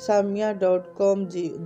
samia.com,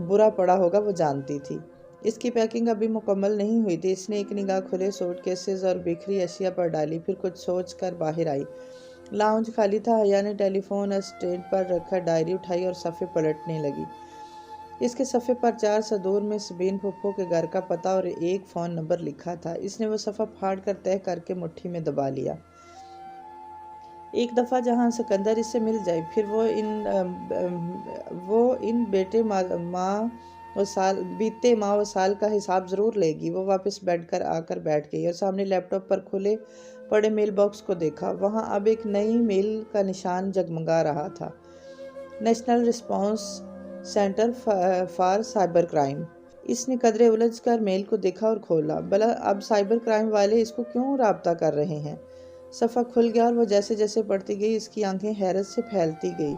برا پڑا ہوگا وہ جانتی تھی۔ اس کی پیکنگ ابھی مکمل نہیں ہوئی تھی۔ اس نے ایک نگاہ کھلے سوٹ کیسز اور بکھری اشیاء پر ڈالی، پھر کچھ سوچ کر باہر آئی۔ لاؤنج خالی تھا۔ حیا نے ٹیلی فون اسٹینڈ پر رکھا، ڈائری اٹھائی اور صفحے پلٹنے لگی۔ اس کے صفحے پر 4 صدور میں سبین پھپھو کے گھر کا پتہ اور ایک فون نمبر لکھا تھا۔ اس نے وہ صفحہ پھاڑ کر تہہ کر کے مٹھی میں دبا لیا۔ ایک دفعہ جہاں سکندر اس سے مل جائے، پھر وہ ان بیٹے بیتے ماہ و سال کا حساب ضرور لے گی۔ وہ واپس بیٹھ کر آ کر بیٹھ گئی اور سامنے لیپ ٹاپ پر کھلے پڑے میل باکس کو دیکھا۔ وہاں اب ایک نئی میل کا نشان جگمگا رہا تھا، national response centre for cyber crime. اس نے قدرے الجھ کر میل کو دیکھا اور کھولا۔ بلا اب سائبر کرائم والے اس کو کیوں رابطہ کر رہے ہیں؟ صفحہ کھل گیا اور وہ جیسے جیسے پڑھتی گئی اس کی آنکھیں حیرت سے پھیلتی گئی۔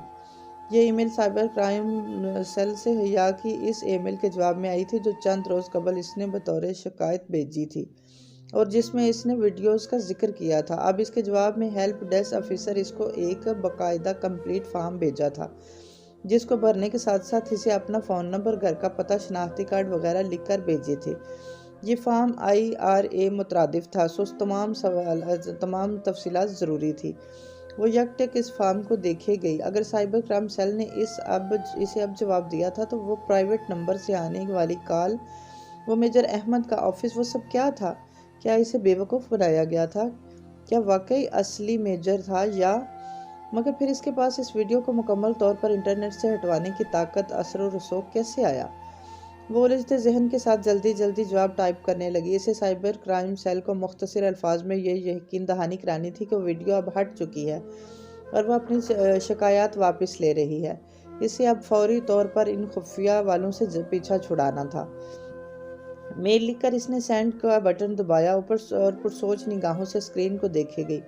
یہ ای میل سائبر کرائم سیل سے حیا کی اس ای میل کے جواب میں آئی تھی جو چند روز قبل اس نے بطور شکایت بھیجی تھی اور جس میں اس نے ویڈیوز کا ذکر کیا تھا۔ اب اس کے جواب میں ہیلپ ڈیسک آفیسر اس کو ایک باقاعدہ کمپلیٹ فارم بھیجا تھا جس کو بھرنے کے ساتھ ساتھ اسے اپنا فون نمبر، گھر کا پتہ، شناختی کارڈ وغیرہ لکھ کر بھیجے تھے۔ یہ فارم IRA مترادف تھا، سو تمام تفصیلات ضروری تھی۔ وہ یک ٹک اس فارم کو دیکھے گئی۔ اگر سائبر کرائم سیل نے اسے اب جواب دیا تھا تو وہ پرائیویٹ نمبر سے آنے والی کال، وہ میجر احمد کا آفس، وہ سب کیا تھا؟ کیا اسے بے وقوف بنایا گیا تھا؟ کیا واقعی اصلی میجر تھا یا؟ مگر پھر اس کے پاس اس ویڈیو کو مکمل طور پر انٹرنیٹ سے ہٹوانے کی طاقت، اثر و رسوخ کیسے آیا؟ وہ الجھتے ذہن کے ساتھ جلدی جلدی جواب ٹائپ کرنے لگی۔ اسے سائبر کرائم سیل کو مختصر الفاظ میں یہ یقین دہانی کرانی تھی کہ ویڈیو اب ہٹ چکی ہے اور وہ اپنی شکایات واپس لے رہی ہے۔ اسے اب فوری طور پر ان خفیہ والوں سے پیچھا چھڑانا تھا۔ میل لکھ کر اس نے سینڈ کا بٹن دبایا اور پرسوچ نگاہوں سے اسکرین کو دیکھے گئی۔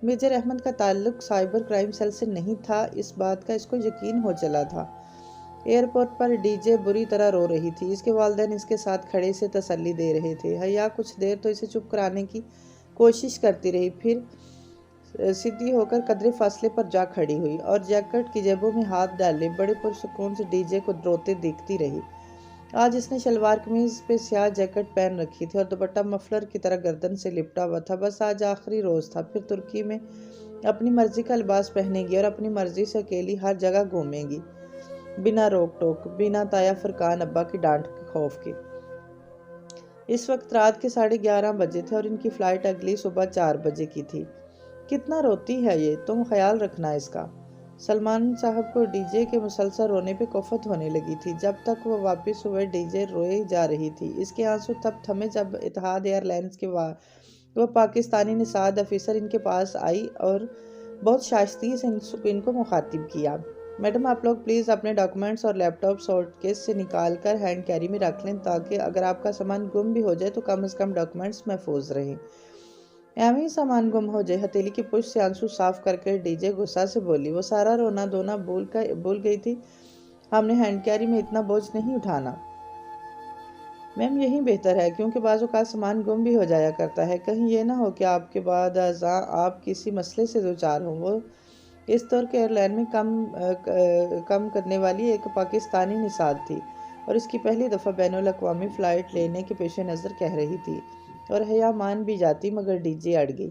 میجر احمد کا تعلق سائبر کرائم سیل سے نہیں تھا، اس بات کا اس کو یقین ہو چلا تھا۔ ایئرپورٹ پر ڈی جے بری طرح رو رہی تھی۔ اس کے والدین اس کے ساتھ کھڑے اسے تسلی دے رہے تھے۔ حیا کچھ دیر تو اسے چپ کرانے کی کوشش کرتی رہی، پھر سیدھی ہو کر قدرے فاصلے پر جا کھڑی ہوئی اور جیکٹ کی جیبوں میں ہاتھ ڈالے بڑے پرسکون سے ڈی جے کو روتے دیکھتی رہی۔ آج اس نے شلوار قمیض پہ سیاہ جیکٹ پہن رکھی تھی اور دوپٹہ مفلر کی طرح گردن سے لپٹا ہوا تھا۔ بس آج آخری روز تھا، پھر ترکی میں اپنی مرضی کا لباس پہنے گی اور اپنی مرضی سے اکیلی ہر جگہ گھومے گی، بنا روک ٹوک، بنا تایا فرقان ابا کی ڈانٹ کے خوف کے۔ اس وقت رات کے 11:30 بجے تھے اور ان کی فلائٹ اگلی صبح 4 بجے کی تھی۔ کتنا روتی ہے یہ، تم خیال رکھنا اس کا۔ سلمان صاحب کو ڈی جے کے مسلسل رونے پہ کوفت ہونے لگی تھی۔ جب تک وہ واپس ہوئے ڈی جے روئے جا رہی تھی۔ اس کے آنسو تب تھمے جب اتحاد ایئر لائنز کے وہ پاکستانی نژاد آفیسر ان کے پاس آئی اور بہت شائستگی سے ان کو مخاطب کیا۔ میڈم آپ لوگ پلیز اپنے ڈاکومنٹس اور لیپ ٹاپ سوٹ کیس سے نکال کر ہینڈ کیری میں رکھ لیں تاکہ اگر آپ کا سامان گم بھی ہو جائے تو کم از کم ڈاکومنٹس محفوظ رہیں۔ ایویں ہی سامان گم ہو جائے؟ ہتھیلی کی پشت سے آنسو صاف کر کے ڈی جے غصہ سے بولی۔ وہ سارا رونا دھونا بھول گئی تھی۔ ہم نے ہینڈ کیری میں اتنا بوجھ نہیں اٹھانا میم، یہی بہتر ہے کیونکہ بعض اوقات سامان گم بھی ہو جایا کرتا ہے۔ کہیں یہ نہ ہو کہ آپ کے بعد ازاں آپ کسی مسئلے سے دوچار ہوں۔ وہ اس طور کے ایئر لائن میں کم کرنے والی ایک پاکستانی نژاد تھی اور اس کی پہلی دفعہ بین الاقوامی فلائٹ لینے کے پیش نظر کہہ رہی تھی، اور حیا مان بھی جاتی مگر ڈی جے اڑ گئی۔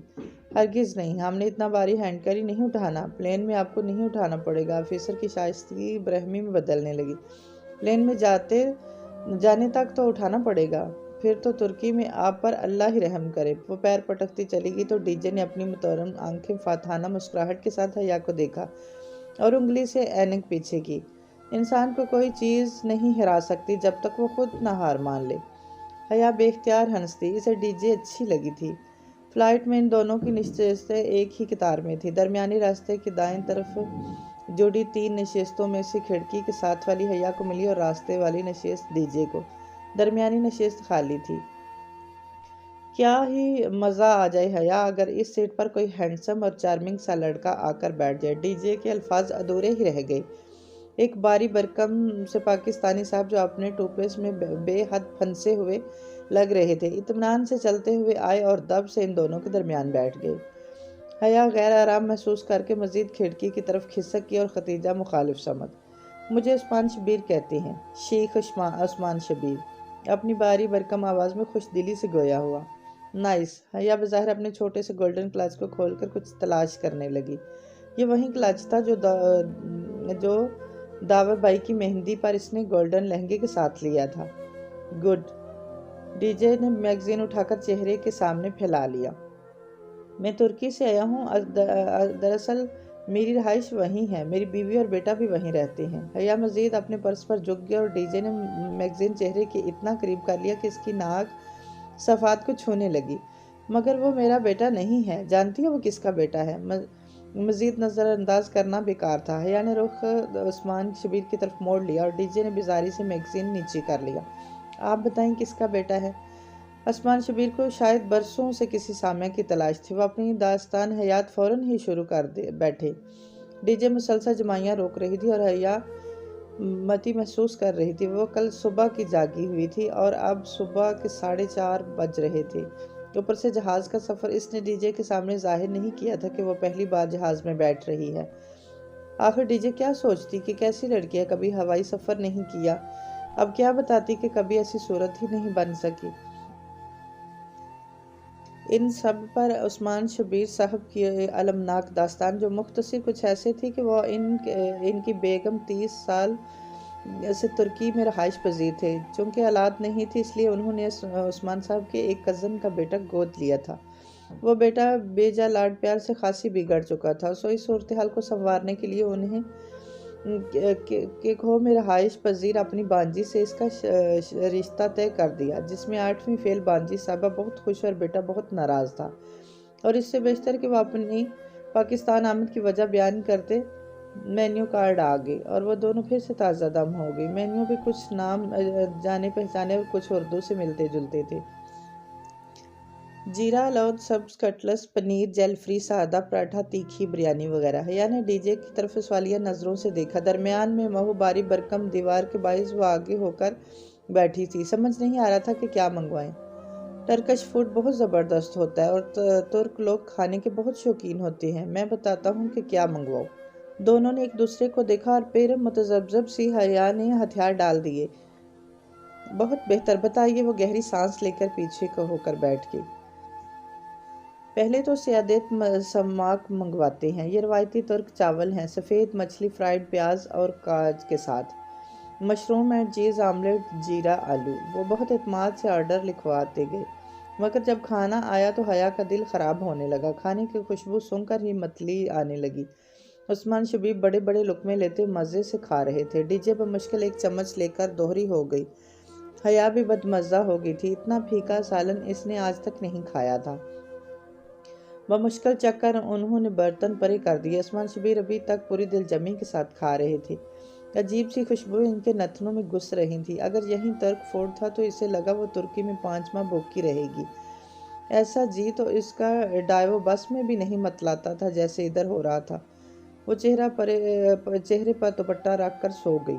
ہرگز نہیں، ہم نے اتنا بھاری ہینڈ کیری نہیں اٹھانا، پلین میں آپ کو نہیں اٹھانا پڑے گا۔ آفیسر کی شائستگی برہمی میں بدلنے لگی۔ پلین میں جانے تک تو اٹھانا پڑے گا، پھر تو ترکی میں آپ پر اللہ ہی رحم کرے۔ وہ پیر پٹکتی چلی گئی تو ڈی جے نے اپنی متورم آنکھیں فاتحانہ مسکراہٹ کے ساتھ حیا کو دیکھا اور انگلی سے اینک پیچھے کی۔ انسان کو کوئی چیز نہیں ہرا سکتی جب تک وہ خود نہ ہار مان لے۔ حیا بے اختیار ہنس دی۔ اسے ڈی جے اچھی لگی تھی۔ فلائٹ میں ان دونوں کی نشستیں ایک ہی قطار میں تھی۔ درمیانی راستے کی دائیں طرف جڑی 3 نشستوں میں سے کھڑکی کے ساتھ والی حیا کو ملی اور راستے والی نشست ڈی جے کو۔ درمیانی نشست خالی تھی۔ کیا ہی مزہ آ جائے حیا اگر اس سیٹ پر کوئی ہینڈسم اور چارمنگ سا لڑکا آ کر بیٹھ جائے۔ ڈی جے کے الفاظ ادھورے ہی رہ گئے۔ ایک باری برکم سے پاکستانی صاحب جو اپنے ٹوپس میں بے حد پھنسے ہوئے لگ رہے تھے، اطمینان سے چلتے ہوئے آئے اور دب سے ان دونوں کے درمیان بیٹھ گئے۔ حیا غیر آرام محسوس کر کے مزید کھڑکی کی طرف کھسک کی اور ختیجہ مخالف سمت۔ مجھے عثمان شبیر کہتے ہیں، شیخ عثمان شبیر، اپنی باری برکم آواز میں خوش دلی سے گویا ہوا۔ نائس۔ حیا بظاہر اپنے چھوٹے سے گولڈن کلچ کو کھول کر کچھ تلاش کرنے لگی۔ یہ وہی کلچ تھا جو داور بائی کی مہندی پر اس نے گولڈن لہنگے کے ساتھ لیا تھا۔ گڈ۔ ڈی جے نے میگزین اٹھا کر چہرے کے سامنے پھیلا لیا۔ میں ترکی سے آیا ہوں، دراصل میری رہائش وہیں ہے، میری بیوی اور بیٹا بھی وہیں رہتے ہیں۔ حیا مزید اپنے پرس پر جھک گیا اور ڈی جے نے میگزین چہرے کے اتنا قریب کر لیا کہ اس کی ناک صفحات کو چھونے لگی۔ مگر وہ میرا بیٹا نہیں ہے۔ جانتی ہے وہ کس کا بیٹا ہے؟ مزید نظر انداز کرنا بیکار تھا۔ حیا نے رخ عثمان شبیر کی طرف موڑ لیا اور ڈی جے نے بیزاری سے میگزین نیچے کر لیا۔ آپ بتائیں کس کا بیٹا ہے؟ عثمان شبیر کو شاید برسوں سے کسی سامع کی تلاش تھی۔ وہ اپنی داستان حیات فوراً ہی شروع کر بیٹھے۔ ڈی جے مسلسل جمائیاں روک رہی تھی اور حیا متی محسوس کر رہی تھی۔ وہ کل صبح کی جاگی ہوئی تھی اور اب صبح کے 4:30 بج رہے تھے۔ اوپر سے جہاز کا سفر۔ اس نے ڈی جے کے سامنے ظاہر نہیں کیا تھا کہ وہ پہلی بار جہاز میں بیٹھ رہی ہے۔ آخر ڈی جے کیا سوچتی کہ کیسی لڑکی ہے، کبھی ہوائی سفر نہیں کیا، اب کیا بتاتی کہ کبھی ایسی صورت ہی نہیں بن سکی۔ ان سب پر عثمان شبیر صاحب کی المناک داستان، جو مختصر کچھ ایسے تھی کہ وہ ان کی بیگم 30 سال سے ترکی میں رہائش پذیر تھے۔ چونکہ اولاد نہیں تھی اس لیے انہوں نے عثمان صاحب کے ایک کزن کا بیٹا گود لیا تھا۔ وہ بیٹا بے جا لاڈ پیار سے خاصی بگڑ چکا تھا۔ اس صورتحال کو سنوارنے کے لیے انہیں کہ کھو میں رہائش پذیر اپنی بانجی سے اس کا رشتہ طے کر دیا، جس میں 8ویں فیل بانجی صاحبہ بہت خوش اور بیٹا بہت ناراض تھا۔ اور اس سے بیشتر کہ وہ اپنی پاکستان آمد کی وجہ بیان کرتے مینیو کارڈ آ گئے اور وہ دونوں پھر سے تازہ دم ہو گئی۔ مینیو بھی کچھ نام جانے پہچانے اور کچھ اردو سے ملتے جلتے تھے۔ جیرا لود، سبز کٹلس، پنیر، جیل فری، سادہ پراٹھا، تیکھی بریانی وغیرہ۔ حیا نے ڈی جے کی طرف سوالیہ نظروں سے دیکھا۔ درمیان میں مہو باری برکم دیوار کے باعث وہ آگے ہو کر بیٹھی تھی۔ سمجھ نہیں آ رہا تھا کہ کیا منگوائیں۔ ٹرکش فوڈ بہت زبردست ہوتا ہے اور ترک لوگ کھانے کے بہت شوقین ہوتے ہیں۔ میں بتاتا ہوں کہ کیا منگواؤ۔ دونوں نے ایک دوسرے کو دیکھا اور پھر متذبذب سی حیا نے ہتھیار ڈال دیے۔ بہت بہتر، بتائیے۔ وہ گہری سانس لے کر پیچھے ہو کر بیٹھ گئی۔ پہلے تو سیادیت سماک منگواتے ہیں۔ یہ روایتی ترک چاول ہیں، سفید مچھلی فرائیڈ پیاز اور کاج کے ساتھ، مشروم اینڈ چیز آملیٹ، جیرا آلو۔ وہ بہت اعتماد سے آرڈر لکھواتے گئے، مگر جب کھانا آیا تو حیا کا دل خراب ہونے لگا۔ کھانے کی خوشبو سونگھ کر ہی متلی آنے لگی۔ عثمان شبیر بڑے بڑے لقمے لیتے مزے سے کھا رہے تھے۔ ڈی جے بمشکل ایک چمچ لے کر دوہری ہو گئی۔ حیا بھی بدمزہ ہو گئی تھی۔ اتنا پھیکا سالن اس نے آج تک نہیں کھایا تھا۔ بمشکل چکھ کر انہوں نے برتن پرے کر دیے۔ عثمان شبیر ابھی تک پوری دل جمی کے ساتھ کھا رہے تھے۔ عجیب سی خوشبو ان کے نتنوں میں گھس رہی تھی۔ اگر یہیں ترک فوڈ تھا تو اسے لگا وہ ترکی میں 5 ماہ بھوکی رہے گی۔ ایسا جی تو اس کا ڈائیو بس میں بھی نہیں متلاتا تھا جیسے ادھر ہو رہا تھا۔ وہ چہرے پر دوپٹہ رکھ کر سو گئی۔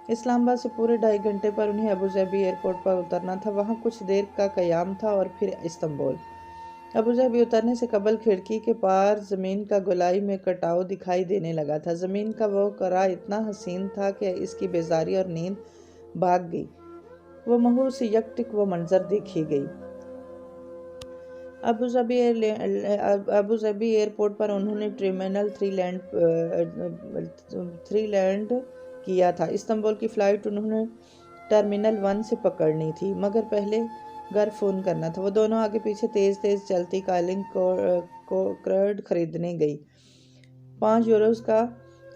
اسلام آباد سے پورے 2.5 گھنٹے پر انہیں ابوظہبی ایئرپورٹ پر اترنا تھا۔ وہاں کچھ دیر کا قیام تھا اور پھر استنبول۔ ابوظہبی اترنے سے قبل کھڑکی کے پار زمین کا گولائی میں کٹاؤ دکھائی دینے لگا تھا۔ زمین کا وہ کرہ اتنا حسین تھا کہ اس کی بیزاری اور نیند بھاگ گئی۔ وہ مہو سے یک ٹک وہ منظر دیکھی گئی۔ ابوظہبی ایئرپورٹ پر انہوں نے ٹرمینل 3 لینڈ کیا تھا۔ استنبول کی فلائٹ انہوں نے ٹرمینل 1 سے پکڑنی تھی، مگر پہلے گھر فون کرنا تھا۔ وہ دونوں آگے پیچھے تیز تیز چلتی کالنگ کارڈ خریدنے گئی۔ 5 یوروز کا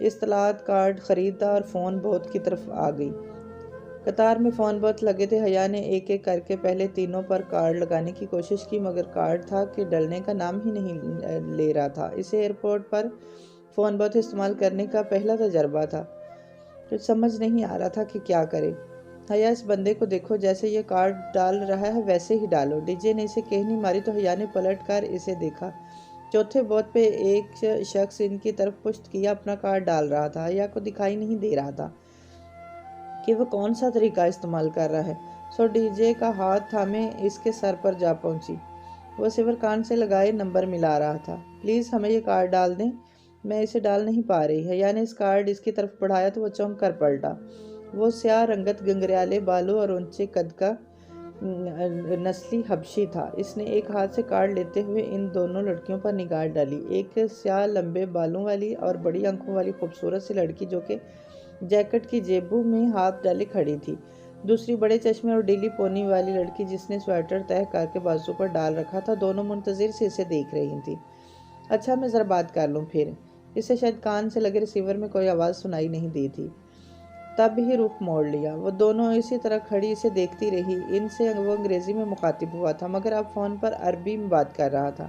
اطلاعات کارڈ خریدا اور فون بوتھ کی طرف آ گئی۔ قطار میں فون بوتھ لگے تھے۔ حیا نے ایک ایک کر کے پہلے تینوں پر کارڈ لگانے کی کوشش کی، مگر کارڈ تھا کہ ڈلنے کا نام ہی نہیں لے رہا تھا۔ اسے ایئرپورٹ پر فون بوتھ استعمال کرنے کا پہلا تجربہ تھا۔ کچھ سمجھ نہیں آ رہا تھا کہ کیا کرے۔ حیا، اس بندے کو دیکھو، جیسے یہ کارڈ ڈال رہا ہے ویسے ہی ڈالو۔ ڈی جے نے اسے کہنی ماری تو حیا نے پلٹ کر اسے دیکھا۔ چوتھے بوتھ پہ ایک شخص ان کی طرف پشت کیے اپنا کارڈ ڈال رہا تھا۔ حیا کو دکھائی نہیں دے رہا تھا کہ وہ کون سا طریقہ استعمال کر رہا ہے، سو ڈی جے کا ہاتھ تھامے اس کے سر پر جا پہنچی۔ وہ صفر کان سے لگائے نمبر ملا رہا تھا۔ پلیز ہمیں یہ کارڈ ڈال دیں۔ میں اسے ڈال نہیں پا رہی ہے۔ یعنی اس کارڈ اس کی طرف بڑھایا تو وہ چونک کر پلٹا۔ وہ سیاہ رنگت گنگریالے بالوں اور اونچے قد کا نسلی حبشی تھا۔ اس نے ایک ہاتھ سے کارڈ لیتے ہوئے ان دونوں لڑکیوں پر نگاہ ڈالی۔ ایک سیاہ لمبے بالوں والی اور بڑی آنکھوں والی خوبصورت سی لڑکی جو کہ جیکٹ کی جیبوں میں ہاتھ ڈالے کھڑی تھی۔ دوسری بڑے چشمے اور ڈیلی پونی والی لڑکی جس نے سویٹر تہہ کر کے بازو پر ڈال رکھا تھا۔ دونوں منتظر سے اسے دیکھ رہی تھیں۔ اچھا میں ذرا بات کر لوں پھر۔ اسے شاید کان سے لگے ریسیور میں کوئی آواز سنائی نہیں دی تھی۔ تب ہی رخ موڑ لیا۔ وہ دونوں اسی طرح کھڑی اسے دیکھتی رہی۔ ان سے وہ انگریزی میں مخاطب ہوا تھا مگر اب فون پر عربی میں بات کر رہا تھا۔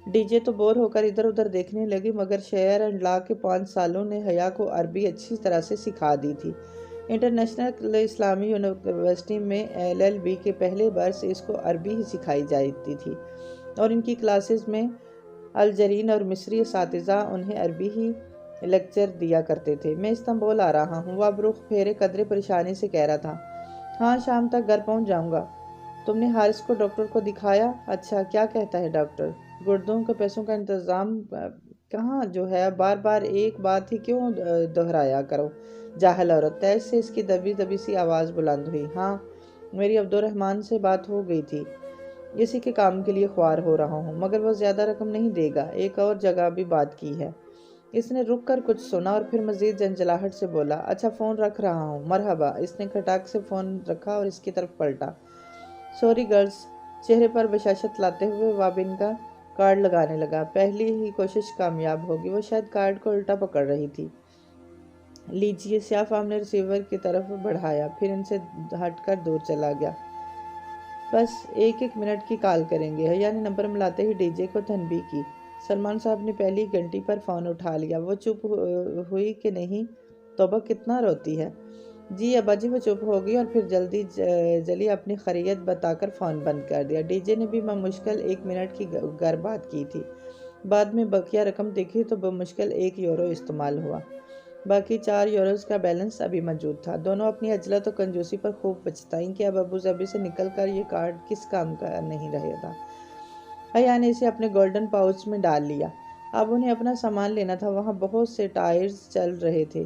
ڈی جے تو بور ہو کر ادھر ادھر دیکھنے لگی مگر شیئر اینڈ لا کے 5 سالوں نے حیا کو عربی اچھی طرح سے سکھا دی تھی۔ انٹرنیشنل اسلامی یونیورسٹی میں LLB کے پہلے برس اس کو عربی ہی سکھائی جاتی تھی اور ان کی کلاسز میں الجرین اور مصری اساتذہ انہیں عربی ہی لیکچر دیا کرتے تھے۔ میں استنبول آ رہا ہوں، وہ اب رخ پھیرے قدرے پریشانی سے کہہ رہا تھا۔ ہاں شام تک گھر پہنچ جاؤں گا۔ تم نے حارث کو ڈاکٹر کو دکھایا؟ اچھا کیا کہتا ہے ڈاکٹر؟ گردوں کے پیسوں کا انتظام کہاں جو ہے، بار بار ایک بات ہی کیوں دہرایا کرو جاہل عورت۔ تیز سے اس کی دبی دبی سی آواز بلند ہوئی۔ ہاں میری عبدالرحمن سے بات ہو گئی تھی، اسی کے کام کے لیے خوار ہو رہا ہوں مگر وہ زیادہ رقم نہیں دے گا۔ ایک اور جگہ بھی بات کی ہے۔ اس نے رک کر کچھ سنا اور پھر مزید جنجلاہٹ سے بولا، اچھا فون رکھ رہا ہوں، مرحبا۔ اس نے کھٹاک سے فون رکھا اور اس کی طرف پلٹا۔ سوری گرلز، چہرے پر بشاشت لاتے ہوئے وابن کا کارڈ لگانے لگا۔ پہلی ہی کوشش کامیاب ہوگی۔ وہ شاید کارڈ کو الٹا پکڑ رہی تھی۔ لیجیے۔ سیاہ فام نے ریسیور کی طرف بڑھایا پھر ان سے ہٹ کر دور چلا گیا۔ بس 1 منٹ کی کال کریں گے۔ حیا نے نمبر ملاتے ہی ڈی جے کو تنبیہ کی۔ سلمان صاحب نے پہلی گھنٹی پر فون اٹھا لیا۔ وہ چپ ہوئی کہ نہیں؟ توبہ کتنا روتی ہے۔ جی ابا جی۔ وہ چپ ہو گئی اور پھر جلدی جلی اپنی خیریت بتا کر فون بند کر دیا۔ ڈی جے نے بھی بمشکل 1 منٹ کی گر بات کی تھی۔ بعد میں بقیہ رقم دیکھی تو بمشکل 1 یورو استعمال ہوا۔ باقی 4 یوروز کا بیلنس ابھی موجود تھا۔ دونوں اپنی عجلت و کنجوسی پر خوب پچھتائیں کہ اب ابو ظبی سے نکل کر یہ کارڈ کس کام کا نہیں رہا تھا۔ حیا نے اسے اپنے گولڈن پاؤچ میں ڈال لیا۔ اب انہیں اپنا سامان لینا تھا۔ وہاں بہت سے ٹائرز چل رہے تھے۔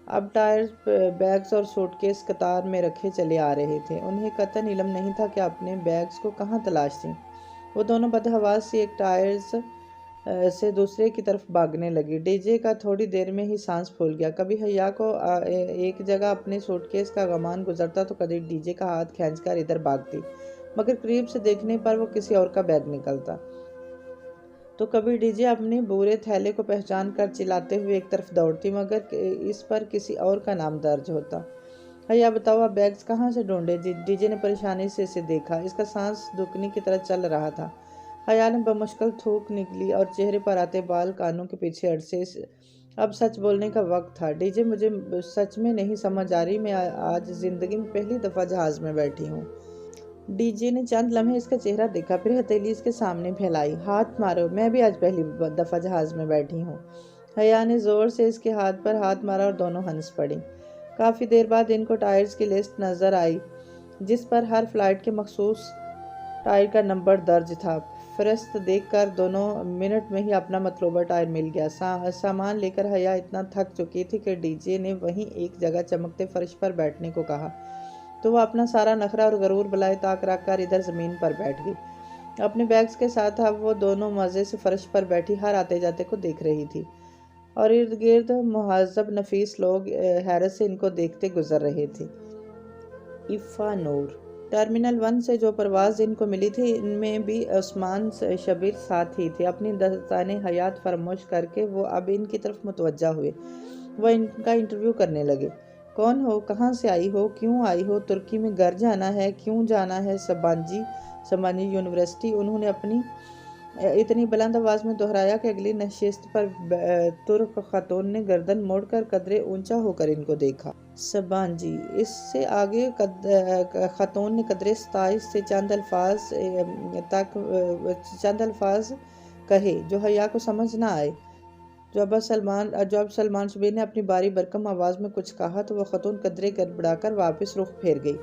اب ٹائرز، بیگز اور سوٹ کیس قطار میں رکھے چلے آ رہے تھے۔ انہیں قطعاً علم نہیں تھا کہ اپنے بیگز کو کہاں تلاشیں۔ وہ دونوں بدحواس سی ایک ٹائرز سے دوسرے کی طرف بھاگنے لگی۔ ڈی جے کا تھوڑی دیر میں ہی سانس پھول گیا۔ کبھی حیا کو ایک جگہ اپنے سوٹ کیس کا گمان گزرتا تو کبھی ڈی جے کا ہاتھ کھینچ کر ادھر بھاگتی مگر قریب سے دیکھنے پر وہ کسی اور کا بیگ نکلتا تو کبھی ڈی جے اپنے بورے تھیلے کو پہچان کر چلاتے ہوئے ایک طرف دوڑتی مگر اس پر کسی اور کا نام درج ہوتا۔ حیا بتاؤ اب بیگز کہاں سے ڈھونڈے؟ ڈی جے نے پریشانی سے اسے دیکھا۔ اس کا سانس دکنی کی طرح چل رہا تھا۔ حیا نے بمشکل تھوک نکلی اور چہرے پر آتے بال کانوں کے پیچھے اڑسے۔ اب سچ بولنے کا وقت تھا۔ ڈی جے مجھے سچ میں نہیں سمجھ آ رہی، میں آج زندگی میں پہلی دفعہ جہاز میں بیٹھی ہوں۔ ڈی جے نے چند لمحے اس کا چہرہ دیکھا پھر ہتھیلی اس کے سامنے پھیلائی۔ ہاتھ مارو، میں بھی آج پہلی دفعہ جہاز میں بیٹھی ہوں۔ حیا نے زور سے اس کے ہاتھ پر ہاتھ مارا اور دونوں ہنس پڑیں۔ کافی دیر بعد ان کو ٹائرز کی لسٹ نظر آئی جس پر ہر فلائٹ کے مخصوص ٹائر کا نمبر درج تھا۔ فہرست دیکھ کر دونوں منٹ میں ہی اپنا مطلوبہ ٹائر مل گیا۔ سامان لے کر حیا اتنا تھک چکی تھی کہ ڈی جے نے وہیں ایک جگہ چمکتے فرش پر بیٹھنے کو کہا تو وہ اپنا سارا نخرہ اور غرور بالائے طاق رکھ کر ادھر زمین پر بیٹھ گئی۔ اپنے بیگز کے ساتھ اب وہ دونوں مزے سے فرش پر بیٹھی ہر آتے جاتے کو دیکھ رہی تھی اور ارد گرد مہذب نفیس لوگ حیرت سے ان کو دیکھتے گزر رہے تھے۔ ایفا نور۔ ٹرمینل 1 سے جو پرواز ان کو ملی تھی ان میں بھی عثمان شبیر ساتھ ہی تھے۔ اپنی داستان حیات فراموش کر کے وہ اب ان کی طرف متوجہ ہوئے۔ وہ ان کا انٹرویو کرنے لگے۔ کون ہو؟ کہاں سے آئی ہو؟ کیوں آئی ہو؟ ترکی میں گھر جانا ہے؟ کیوں جانا ہے؟ سبانجی یونیورسٹی۔ انہوں نے اپنی اتنی بلند آواز میں دہرایا کہ اگلی نشست پر ترک خاتون نے گردن موڑ کر قدرے اونچا ہو کر ان کو دیکھا۔ سبانجی۔ اس سے آگے خاتون نے قدرے ستائش سے چند الفاظ کہے جو حیا کو سمجھ نہ آئے۔ جب سلمان شبیر نے اپنی باری برکم آواز میں کچھ کہا تو وہ خاتون قدرے گڑبڑا کر واپس رخ پھیر گئی۔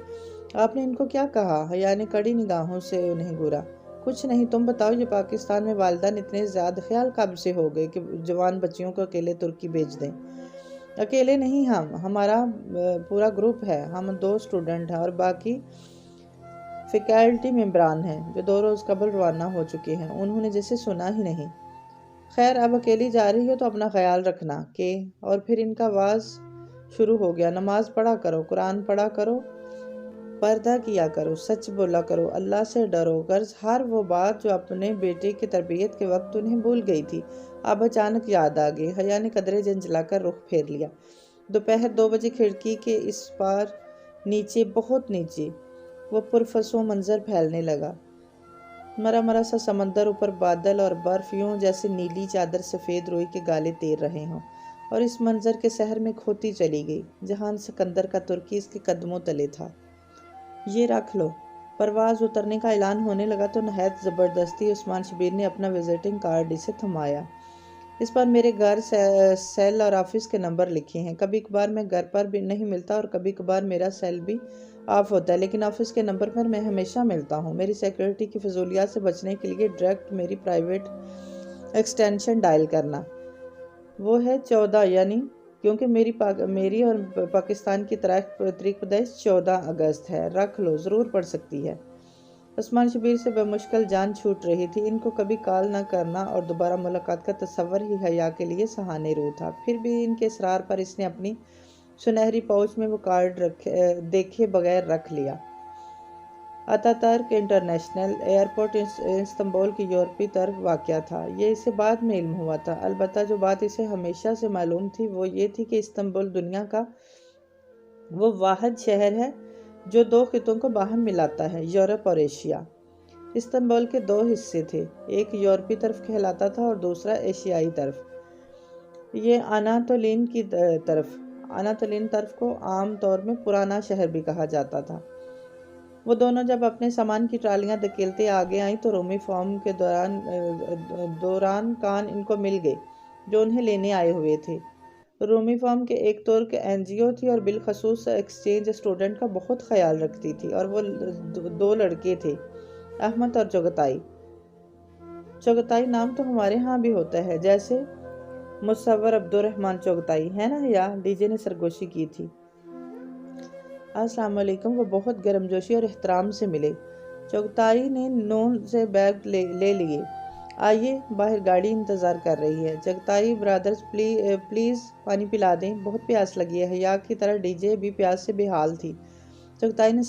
آپ نے ان کو کیا کہا؟ حیا نے کڑی نگاہوں سے انہیں گھورا۔ کچھ نہیں، تم بتاؤ یہ پاکستان میں والدین اتنے زیادہ خیال کب سے ہو گئے کہ جوان بچیوں کو اکیلے ترکی بھیج دیں؟ اکیلے نہیں، ہمارا پورا گروپ ہے، ہم 2 اسٹوڈنٹ ہیں اور باقی فیکلٹی ممبران ہیں جو 2 روز قبل روانہ ہو چکے ہیں۔ انہوں نے جیسے سنا ہی نہیں۔ خیر اب اکیلی جا رہی ہو تو اپنا خیال رکھنا کہ، اور پھر ان کا واز شروع ہو گیا، نماز پڑھا کرو، قرآن پڑھا کرو، پردہ کیا کرو، سچ بولا کرو، اللہ سے ڈرو۔ غرض ہر وہ بات جو اپنے بیٹے کی تربیت کے وقت انہیں بھول گئی تھی اب اچانک یاد آ گئی۔ حیا نے قدرے جھنجھلا کر رخ پھیر لیا۔ دوپہر 2 بجے کھڑکی کے اس پار نیچے، بہت نیچے، وہ پرفسوں منظر پھیلنے لگا۔ مرا مرا سا سمندر، اوپر بادل اور برف، یوں جیسے نیلی چادر سفید روئی کے گالے تیر رہے ہوں، اور اس منظر کے سحر میں کھوتی چلی گئی۔ جہان سکندر کا ترکی اس کے قدموں تلے تھا۔ یہ رکھ لو۔ پرواز اترنے کا اعلان ہونے لگا تو نہایت زبردستی عثمان شبیر نے اپنا وزٹنگ کارڈ اسے تھمایا۔ اس پر میرے گھر، سیل اور آفس کے نمبر لکھے ہیں۔ کبھی کبھار میں گھر پر بھی نہیں ملتا اور کبھی کبھار میرا سیل بھی آف ہوتا ہے، لیکن آفس کے نمبر پر میں ہمیشہ ملتا ہوں۔ میری سیکیورٹی کی فضولیات سے بچنے کے لیے ڈائریکٹ میری پرائیویٹ ایکسٹینشن ڈائل کرنا۔ وہ ہے 14، یعنی کیونکہ میری اور پاکستان کی تاریخ پیدائش 14 اگست ہے۔ رکھ لو، ضرور پڑ سکتی ہے۔ عثمان شبیر سے بمشکل جان چھوٹ رہی تھی۔ ان کو کبھی کال نہ کرنا اور دوبارہ ملاقات کا تصور ہی حیا کے لیے سہانے رو تھا۔ پھر بھی ان کے اصرار پر اس نے اپنی سنہری پاؤچ میں وہ کارڈ دیکھے بغیر رکھ لیا۔ اتاترک انٹرنیشنل ایئرپورٹ استنبول کی یورپی طرف واقع تھا۔ یہ اسے بعد میں علم ہوا تھا۔ البتہ جو بات اسے ہمیشہ سے معلوم تھی وہ یہ تھی کہ استنبول دنیا کا وہ واحد شہر ہے جو 2 خطوں کو باہم ملاتا ہے، یورپ اور ایشیا۔ استنبول کے 2 حصے تھے، ایک یورپی طرف کہلاتا تھا اور دوسرا ایشیائی طرف۔ یہ اناتولین طرف کو عام طور میں پرانا شہر بھی کہا جاتا تھا۔ وہ دونوں جب اپنے سامان کی ٹرالیاں دھکیلتے آگے آئیں تو رومی فارم کے دوران کان ان کو مل گئے جو انہیں لینے آئے ہوئے تھے۔ رومی فارم کے ایک ترک این جی او تھی اور بالخصوص ایکسچینج اسٹوڈنٹ کا بہت خیال رکھتی تھی، اور وہ 2 لڑکے تھے، احمد اور چغتائی۔ چغتائی نام تو ہمارے ہاں بھی ہوتا ہے، جیسے مصور عبدالرحمن چغتائی ہے نا حیا؟ ڈی جے نے سرگوشی کی تھی۔ السلام علیکم۔ وہ بہت گرم جوشی اور احترام سے ملے۔ چغتائی نے نون سے بیگ لے لیے۔ آئیے، باہر گاڑی انتظار کر رہی ہے۔ چغتائی برادرز پلیز پانی پلا دیں، بہت پیاس لگی ہے۔ حیا کی طرح ڈی جے بھی پیاس سے بے حال تھی۔ چغتائی نے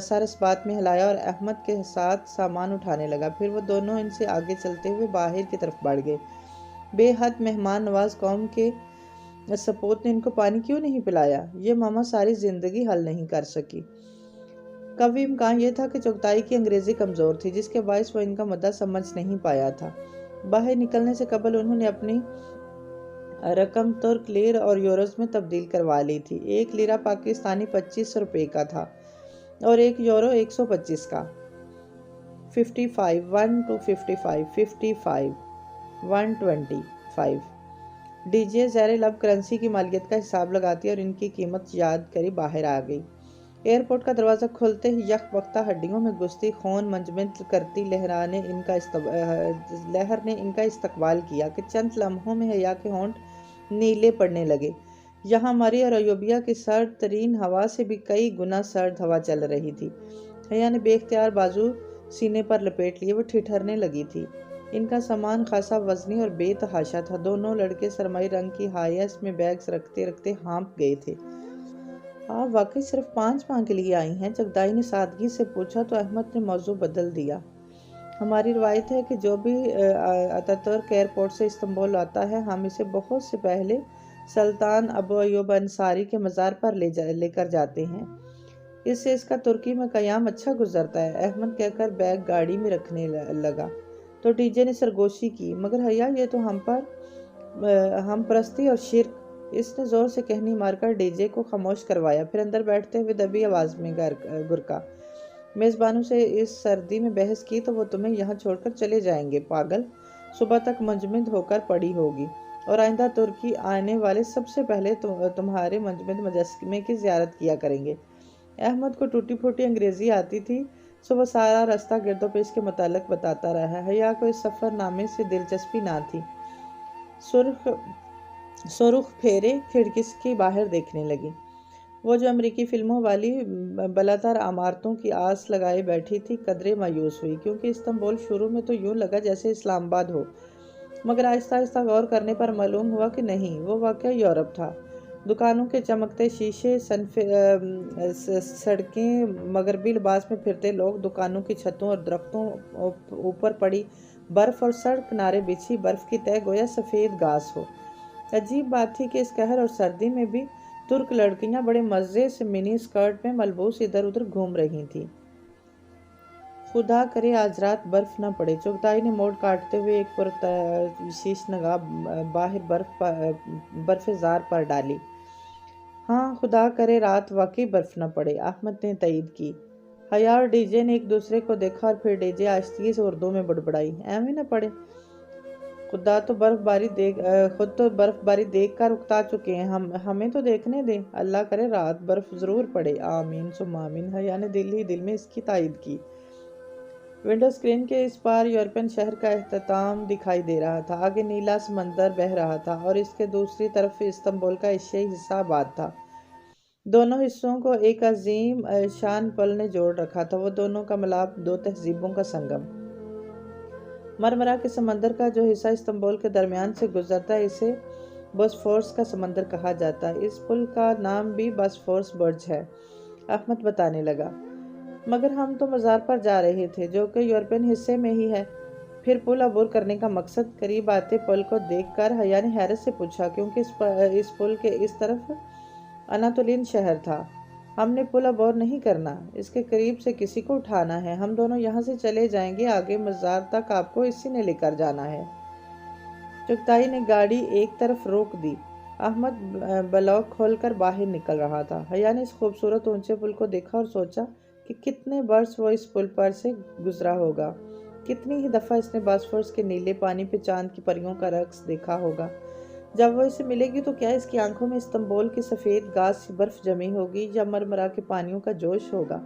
سر اس بات میں ہلایا اور احمد کے ساتھ سامان اٹھانے لگا۔ پھر وہ دونوں ان سے آگے چلتے ہوئے باہر کی طرف بڑھ گئے۔ بے حد مہمان نواز قوم کے سپوت نے ان کو پانی کیوں نہیں پلایا؟ یہ ماما ساری زندگی حل نہیں کر سکی۔ قوی امکان یہ تھا کہ چغتائی کی انگریزی کمزور تھی، جس کے باعث وہ ان کا مدعا سمجھ نہیں پایا تھا۔ باہر نکلنے سے قبل انہوں نے اپنی رقم ترک لیر اور یوروز میں تبدیل کروا لی تھی۔ 1 لیرہ پاکستانی 25 روپے کا تھا اور 1 یورو 125 کا۔ 55 1 to 55 55 125۔ ڈی جے زیر لب کرنسی کی مالیت کا حساب لگاتی اور ان کی قیمت یاد کری باہر آ گئی۔ ایئرپورٹ کا دروازہ کھلتے ہی یک وقتہ ہڈیوں میں گھستی خون منجمد کرتی لہر نے ان کا استقبال کیا کہ چند لمحوں میں حیا کے ہونٹ نیلے پڑنے لگے۔ یہاں مری اور ایوبیا کی سرد ترین ہوا سے بھی کئی گنا سرد ہوا چل رہی تھی۔ حیا نے بے اختیار بازو سینے پر لپیٹ لیے، وہ ٹھٹھرنے لگی تھی۔ ان کا سامان خاصا وزنی اور بے تحاشا تھا۔ دونوں لڑکے سرمئی رنگ کی ہائیس میں بیگز رکھتے رکھتے ہانپ گئے تھے۔ آپ واقعی صرف 5 ماہ کے لیے آئی ہیں؟ چغتائی نے سادگی سے پوچھا تو احمد نے موضوع بدل دیا۔ ہماری روایت ہے کہ جو بھی اتاترک ایئرپورٹ سے استنبول آتا ہے، ہم اسے بہت سے پہلے سلطان ابو ایوب انصاری کے مزار پر لے کر جاتے ہیں۔ اس سے اس کا ترکی میں قیام اچھا گزرتا ہے، احمد کہہ کر بیگ گاڑی میں رکھنے لگا تو ڈی جے نے سرگوشی کی، مگر حیا یہ تو ہم پرستی اور شرک۔ اس نے زور سے کہنی مار کر ڈی جے کو خاموش کروایا، پھر اندر بیٹھتے ہوئے دبی آواز میں گرکا، میزبانوں سے اس سردی میں بحث کی تو وہ تمہیں یہاں چھوڑ کر چلے جائیں گے پاگل، صبح تک منجمد ہو کر پڑی ہوگی، اور آئندہ ترکی آنے والے سب سے پہلے تمہارے منجمد مجسمے کی زیارت کیا کریں گے۔ احمد کو ٹوٹی پھوٹی انگریزی آتی تھی، صبح سارا راستہ گرد و پیش کے متعلق بتاتا رہا ہے۔ حیا کو اس سفر نامے سے دلچسپی نہ تھی۔ سرخ پھیرے کھڑکی کی باہر دیکھنے لگی۔ وہ جو امریکی فلموں والی بالاتر عمارتوں کی آس لگائے بیٹھی تھی قدرے مایوس ہوئی، کیونکہ استنبول شروع میں تو یوں لگا جیسے اسلام آباد ہو، مگر آہستہ آہستہ غور کرنے پر معلوم ہوا کہ نہیں، وہ واقعی یورپ تھا۔ دکانوں کے چمکتے شیشے، سڑکیں، مغربی لباس میں پھرتے لوگ، دکانوں کی چھتوں اور درختوں اوپر پڑی برف اور سڑک کنارے بچھی برف کی تہہ گویا سفید گھاس ہو۔ عجیب بات تھی کہ اس قہر اور سردی میں بھی ترک لڑکیاں بڑے مزے سے منی اسکرٹ میں ملبوس ادھر ادھر گھوم رہی تھیں۔ خدا کرے آج رات برف نہ پڑے، چغتائی نے موڑ کاٹتے ہوئے ایک پرتشیش نگاہ باہر برف زار پر ڈالی۔ ہاں، خدا کرے رات واقعی برف نہ پڑے، احمد نے تائید کی۔ حیا اور ڈی جے نے ایک دوسرے کو دیکھا اور پھر ڈی جے آہستگی سے اردو میں بڑبڑائی، ایویں نہ پڑے۔ خود تو برف باری دیکھ کر اکتا چکے ہیں، ہمیں تو دیکھنے دیں، اللہ کرے رات برف ضرور پڑے، آمین ثم آمین۔ حیا نے دل ہی دل میں اس کی تائید کی۔ ونڈو اسکرین کے اس پار یورپین شہر کا اختتام دکھائی دے رہا تھا، آگے نیلا سمندر بہہ رہا تھا اور اس کے دوسری طرف استنبول کا ایشیائی حصہ آباد تھا۔ دونوں حصوں کو ایک عظیم شان پل نے جوڑ رکھا تھا، وہ دونوں کا ملاپ، دو تہذیبوں کا سنگم۔ مرمرا کے سمندر کا جو حصہ استنبول کے درمیان سے گزرتا ہے اسے بوسفورس کا سمندر کہا جاتا ہے۔ اس پل کا نام بھی بوسفورس برج ہے، احمد بتانے لگا۔ مگر ہم تو مزار پر جا رہے تھے، جو کہ یورپین حصے میں ہی ہے۔ پھر پل عبور کرنے کا مقصد؟ قریب آتے پل کو دیکھ کر حیا نے حیرت سے پوچھا، کیونکہ اس پل کے اس طرف اناتولین شہر تھا۔ ہم نے پل عبور نہیں کرنا، اس کے قریب سے کسی کو اٹھانا ہے۔ ہم دونوں یہاں سے چلے جائیں گے، آگے مزار تک آپ کو اسی نے لے کر جانا ہے۔ چغتائی نے گاڑی ایک طرف روک دی۔ احمد بلاک کھول کر باہر نکل رہا تھا۔ حیا نے اس خوبصورت اونچے پل کو دیکھا اور سوچا کہ کتنے برس وہ اس پل پر سے گزرا ہوگا، کتنی ہی دفعہ اس نے بوسفورس کے نیلے پانی پہ چاند کی پریوں کا رقص دیکھا ہوگا۔ جب وہ اسے ملے گی تو کیا اس کی آنکھوں میں استنبول کی سفید گھاس سی برف جمی ہوگی یا مرمرا کے پانیوں کا جوش ہوگا؟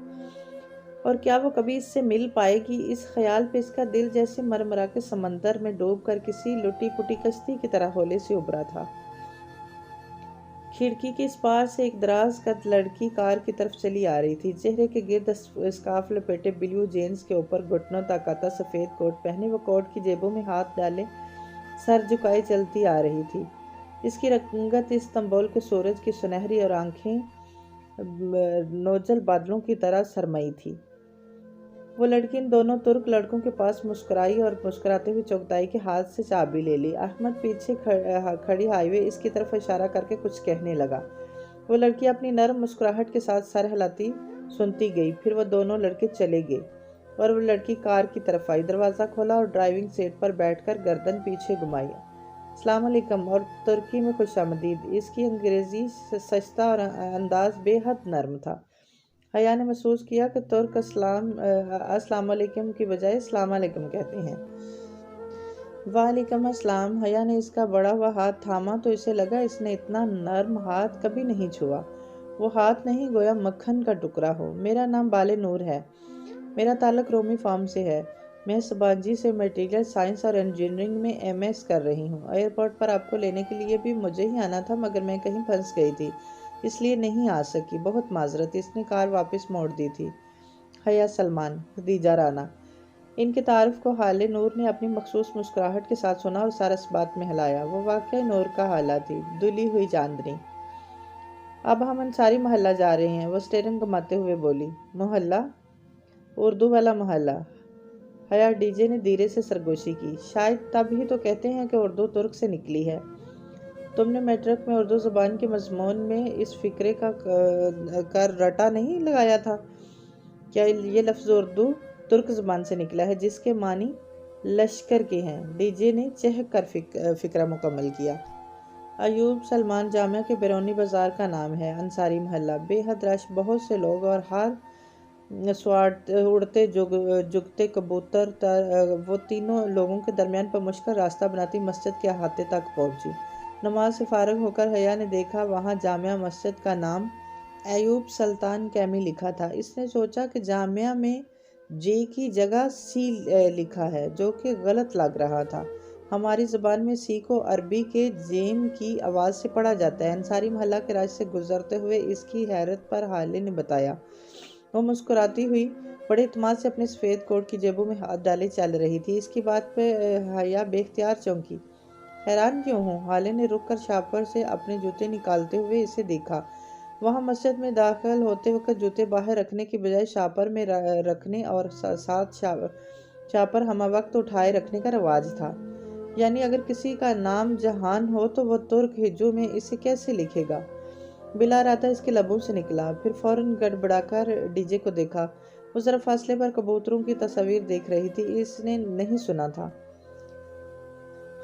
اور کیا وہ کبھی اس سے مل پائے گی؟ اس خیال پہ اس کا دل جیسے مرمرا کے سمندر میں ڈوب کر کسی لٹی پٹی کشتی کی طرح ہولے سے ابھرا تھا۔ کھڑکی کے اس پار سے ایک دراز قد لڑکی کار کی طرف چلی آ رہی تھی، چہرے کے گرد اسکارف لپیٹے، بلیو جینز کے اوپر گھٹنوں تک آتا سفید کوٹ پہنے، وہ کوٹ کی جیبوں میں ہاتھ ڈالے سر جھکائے چلتی آ رہی تھی۔ اس کی رنگت استنبول کے سورج کی سنہری اور آنکھیں نوجل بادلوں کی طرح سرمئی تھی۔ وہ لڑکی ان دونوں ترک لڑکوں کے پاس مسکرائی اور مسکراتے ہوئے چغتائی کے ہاتھ سے چابی لے لی۔ احمد پیچھے کھڑی ہائی وے اس کی طرف اشارہ کر کے کچھ کہنے لگا۔ وہ لڑکی اپنی نرم مسکراہٹ کے ساتھ سر ہلاتی سنتی گئی، پھر وہ دونوں لڑکے چلے گئے اور وہ لڑکی کار کی طرف آئی، دروازہ کھولا اور ڈرائیونگ سیٹ پر بیٹھ کر گردن پیچھے گھمائی۔ السلام علیکم، اور ترکی میں خوش آمدید۔ اس کی انگریزی سجتا اور انداز بے حد نرم تھا۔ حیا نے محسوس کیا کہ ترک السلام علیکم کی بجائے السلام علیکم کہتے ہیں۔ وعلیکم السلام۔ حیا نے اس کا بڑا ہوا ہاتھ تھاما تو اسے لگا اس نے اتنا نرم ہاتھ کبھی نہیں چھوا۔ وہ ہاتھ نہیں، گویا مکھن کا ٹکڑا ہو۔ میرا نام بالے نور ہے، میرا تعلق رومی فارم سے ہے، میں سبانجی سے میٹیریل سائنس اور انجینئرنگ میں ایم ایس کر رہی ہوں۔ ایئرپورٹ پر آپ کو لینے کے لیے بھی مجھے ہی آنا تھا، مگر میں کہیں پھنس گئی تھی، اس لیے نہیں آ سکی، بہت معذرت۔ اس نے کار واپس موڑ دی تھی۔ حیا سلمان، خدیجہ رانا۔ ان کے تعارف کو حالے نور نے اپنی مخصوص مسکراہٹ کے ساتھ سنا اور سر اس بات میں ہلایا۔ وہ واقعی نور کا حالہ تھی، دھلی ہوئی چاندنی۔ اب ہم انصاری محلہ جا رہے ہیں، وہ اسٹیئرنگ گھماتے ہوئے بولی۔ محلہ؟ اردو والا محلہ؟ حیا ڈی جے نے دھیرے سے سرگوشی کی۔ شاید تب ہی تو کہتے ہیں کہ اردو ترک سے نکلی ہے۔ تم نے میٹرک میں اردو زبان کے مضمون میں اس فقرے کا رٹا نہیں لگایا تھا؟ کیا یہ لفظ اردو ترک زبان سے نکلا ہے جس کے معنی لشکر کے ہیں؟ ڈی جے نے چہک کر فقرہ مکمل کیا۔ ایوب سلمان جامعہ کے بیرونی بازار کا نام ہے انصاری محلہ۔ بے حد رش، بہت سے لوگ اور ہر اڑتے جگتے کبوتر وہ تینوں لوگوں کے درمیان پر مشکل راستہ بناتی مسجد کے احاطے تک پہنچی۔ نماز سے فارغ ہو کر حیا نے دیکھا وہاں جامعہ مسجد کا نام ایوب سلطان کیمی لکھا تھا۔ اس نے سوچا کہ جامعہ میں جے کی جگہ سی لکھا ہے، جو کہ غلط لگ رہا تھا۔ ہماری زبان میں سی کو عربی کے جیم کی آواز سے پڑھا جاتا ہے۔ انصاری محلہ کے راستے سے گزرتے ہوئے اس کی حیرت پر حالے نے بتایا۔ وہ مسکراتی ہوئی بڑے اعتماد سے اپنے سفید کوٹ کی جیبوں میں ہاتھ ڈالے چل رہی تھی۔ اس کی بات پہ حیا بے اختیار چونکی۔ حیران کیوں ہوں؟ حالے نے رک کر شاپر سے اپنے جوتے نکالتے ہوئے اسے دیکھا۔ وہاں مسجد میں داخل ہوتے وقت جوتے باہر رکھنے کی بجائے شاپر میں رکھنے اور ساتھ شاپر ہمہ وقت اٹھائے رکھنے کا رواج تھا۔ یعنی اگر کسی کا نام جہان ہو تو وہ ترک ہجو میں اسے کیسے لکھے گا؟ بلا ارادہ اس کے لبوں سے نکلا، پھر فوراً گڑبڑا کر ڈی جے کو دیکھا۔ وہ ذرا فاصلے پر کبوتروں کی تصاویر دیکھ رہی تھی، اس نے نہیں سنا تھا۔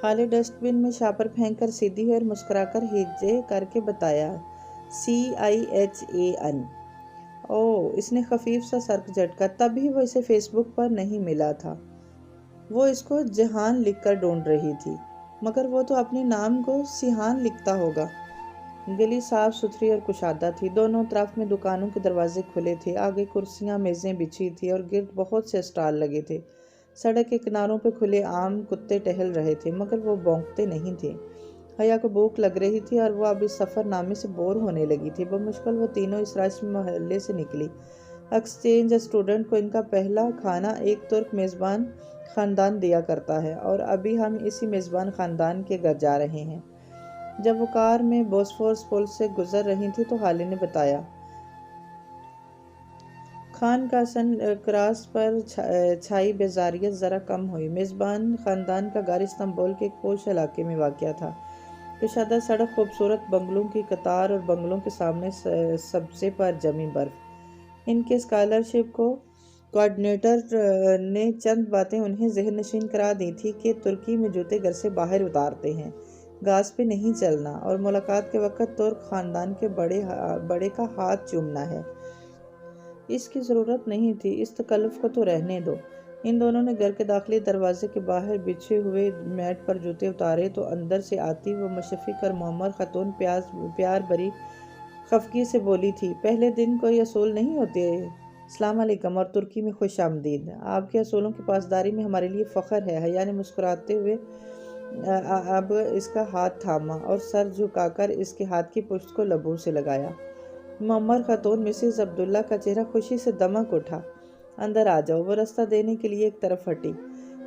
حالے ڈسٹ بن میں شاپر پھینک کر سیدھی ہوئی اور مسکرا کر ہجے کر کے بتایا، CIHAN۔ اوہ، اس نے خفیف سا سر جھٹکا۔ تبھی وہ اسے فیس بک پر نہیں ملا تھا۔ وہ اس کو جہان لکھ کر ڈھونڈ رہی تھی، مگر وہ تو اپنے نام کو سیحان لکھتا ہوگا۔ گلی صاف ستھری اور کشادہ تھی۔ دونوں طرف میں دکانوں کے دروازے کھلے تھے، آگے کرسیاں میزیں بچھی تھی اور گرد بہت سے اسٹال لگے تھے۔ سڑک کے کناروں پہ کھلے عام کتے ٹہل رہے تھے، مگر وہ بھونکتے نہیں تھے۔ حیا کو بھوک لگ رہی تھی اور وہ اب اس سفر نامے سے بور ہونے لگی تھی۔ بمشکل وہ تینوں اس راشمی محلے سے نکلی۔ ایکسچینج اسٹوڈنٹ کو ان کا پہلا کھانا ایک ترک میزبان خاندان دیا کرتا ہے، اور ابھی ہم اسی میزبان خاندان کے گھر جا رہے ہیں۔ جب وہ کار میں بوسفورس پل سے گزر رہی تھی تو حالے نے بتایا۔ خان کا سن کراس پر چھائی بیزاریت ذرا کم ہوئی۔ میزبان خاندان کا گھر استنبول کے ایک پوش علاقے میں واقع تھا۔ کشادہ سڑک، خوبصورت بنگلوں کی قطار اور بنگلوں کے سامنے سبزے پر جمی برف۔ ان کے اسکالرشپ کوآرڈینیٹر نے چند باتیں انہیں ذہن نشین کرا دی تھی کہ ترکی میں جوتے گھر سے باہر اتارتے ہیں، گھاس پہ نہیں چلنا، اور ملاقات کے وقت ترک خاندان کے بڑے کا ہاتھ چومنا ہے۔ اس کی ضرورت نہیں تھی، اس تکلف کو تو رہنے دو۔ ان دونوں نے گھر کے داخلی دروازے کے باہر بچھے ہوئے میٹ پر جوتے اتارے تو اندر سے آتی وہ مشفق اور معمر خاتون پیار بھری خفگی سے بولی تھی، پہلے دن کوئی اصول نہیں ہوتے؟ السلام علیکم اور ترکی میں خوش آمدید۔ آپ کے اصولوں کی پاسداری میں ہمارے لیے فخر ہے۔ حیا نے مسکراتے ہوئے اب اس کا ہاتھ تھاما اور سر جھکا کر اس کے ہاتھ کی پشت کو لبوں سے لگایا۔ معمر خاتون مسز عبداللہ کا چہرہ خوشی سے دمک اٹھا۔ اندر آ جاؤ۔ وہ راستہ دینے کے لیے ایک طرف ہٹی۔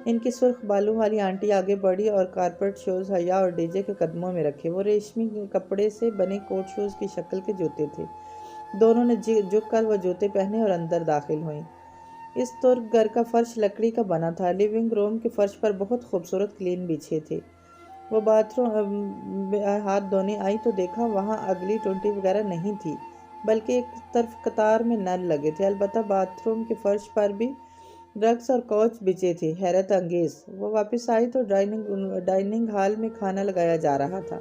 ان کی سرخ بالوں والی آنٹی آگے بڑھی اور کارپیٹ شوز حیا اور ڈی جے کے قدموں میں رکھے۔ وہ ریشمی کپڑے سے بنے کوٹ شوز کی شکل کے جوتے تھے۔ دونوں نے جھک کر وہ جوتے پہنے اور اندر داخل ہوئیں۔ اس ترک گھر کا فرش لکڑی کا بنا تھا۔ لیونگ روم کے فرش پر بہت خوبصورت قالین بچھے تھے۔ وہ باتھ روم ہاتھ دھونے آئی تو دیکھا وہاں اگلی ٹونٹی وغیرہ نہیں تھی، بلکہ ایک طرف قطار میں نل لگے تھے۔ البتہ باتھ روم کے فرش پر بھی رگز اور کوچ بچھے تھے۔ حیرت انگیز! وہ واپس آئی تو ڈائننگ ہال میں کھانا لگایا جا رہا تھا۔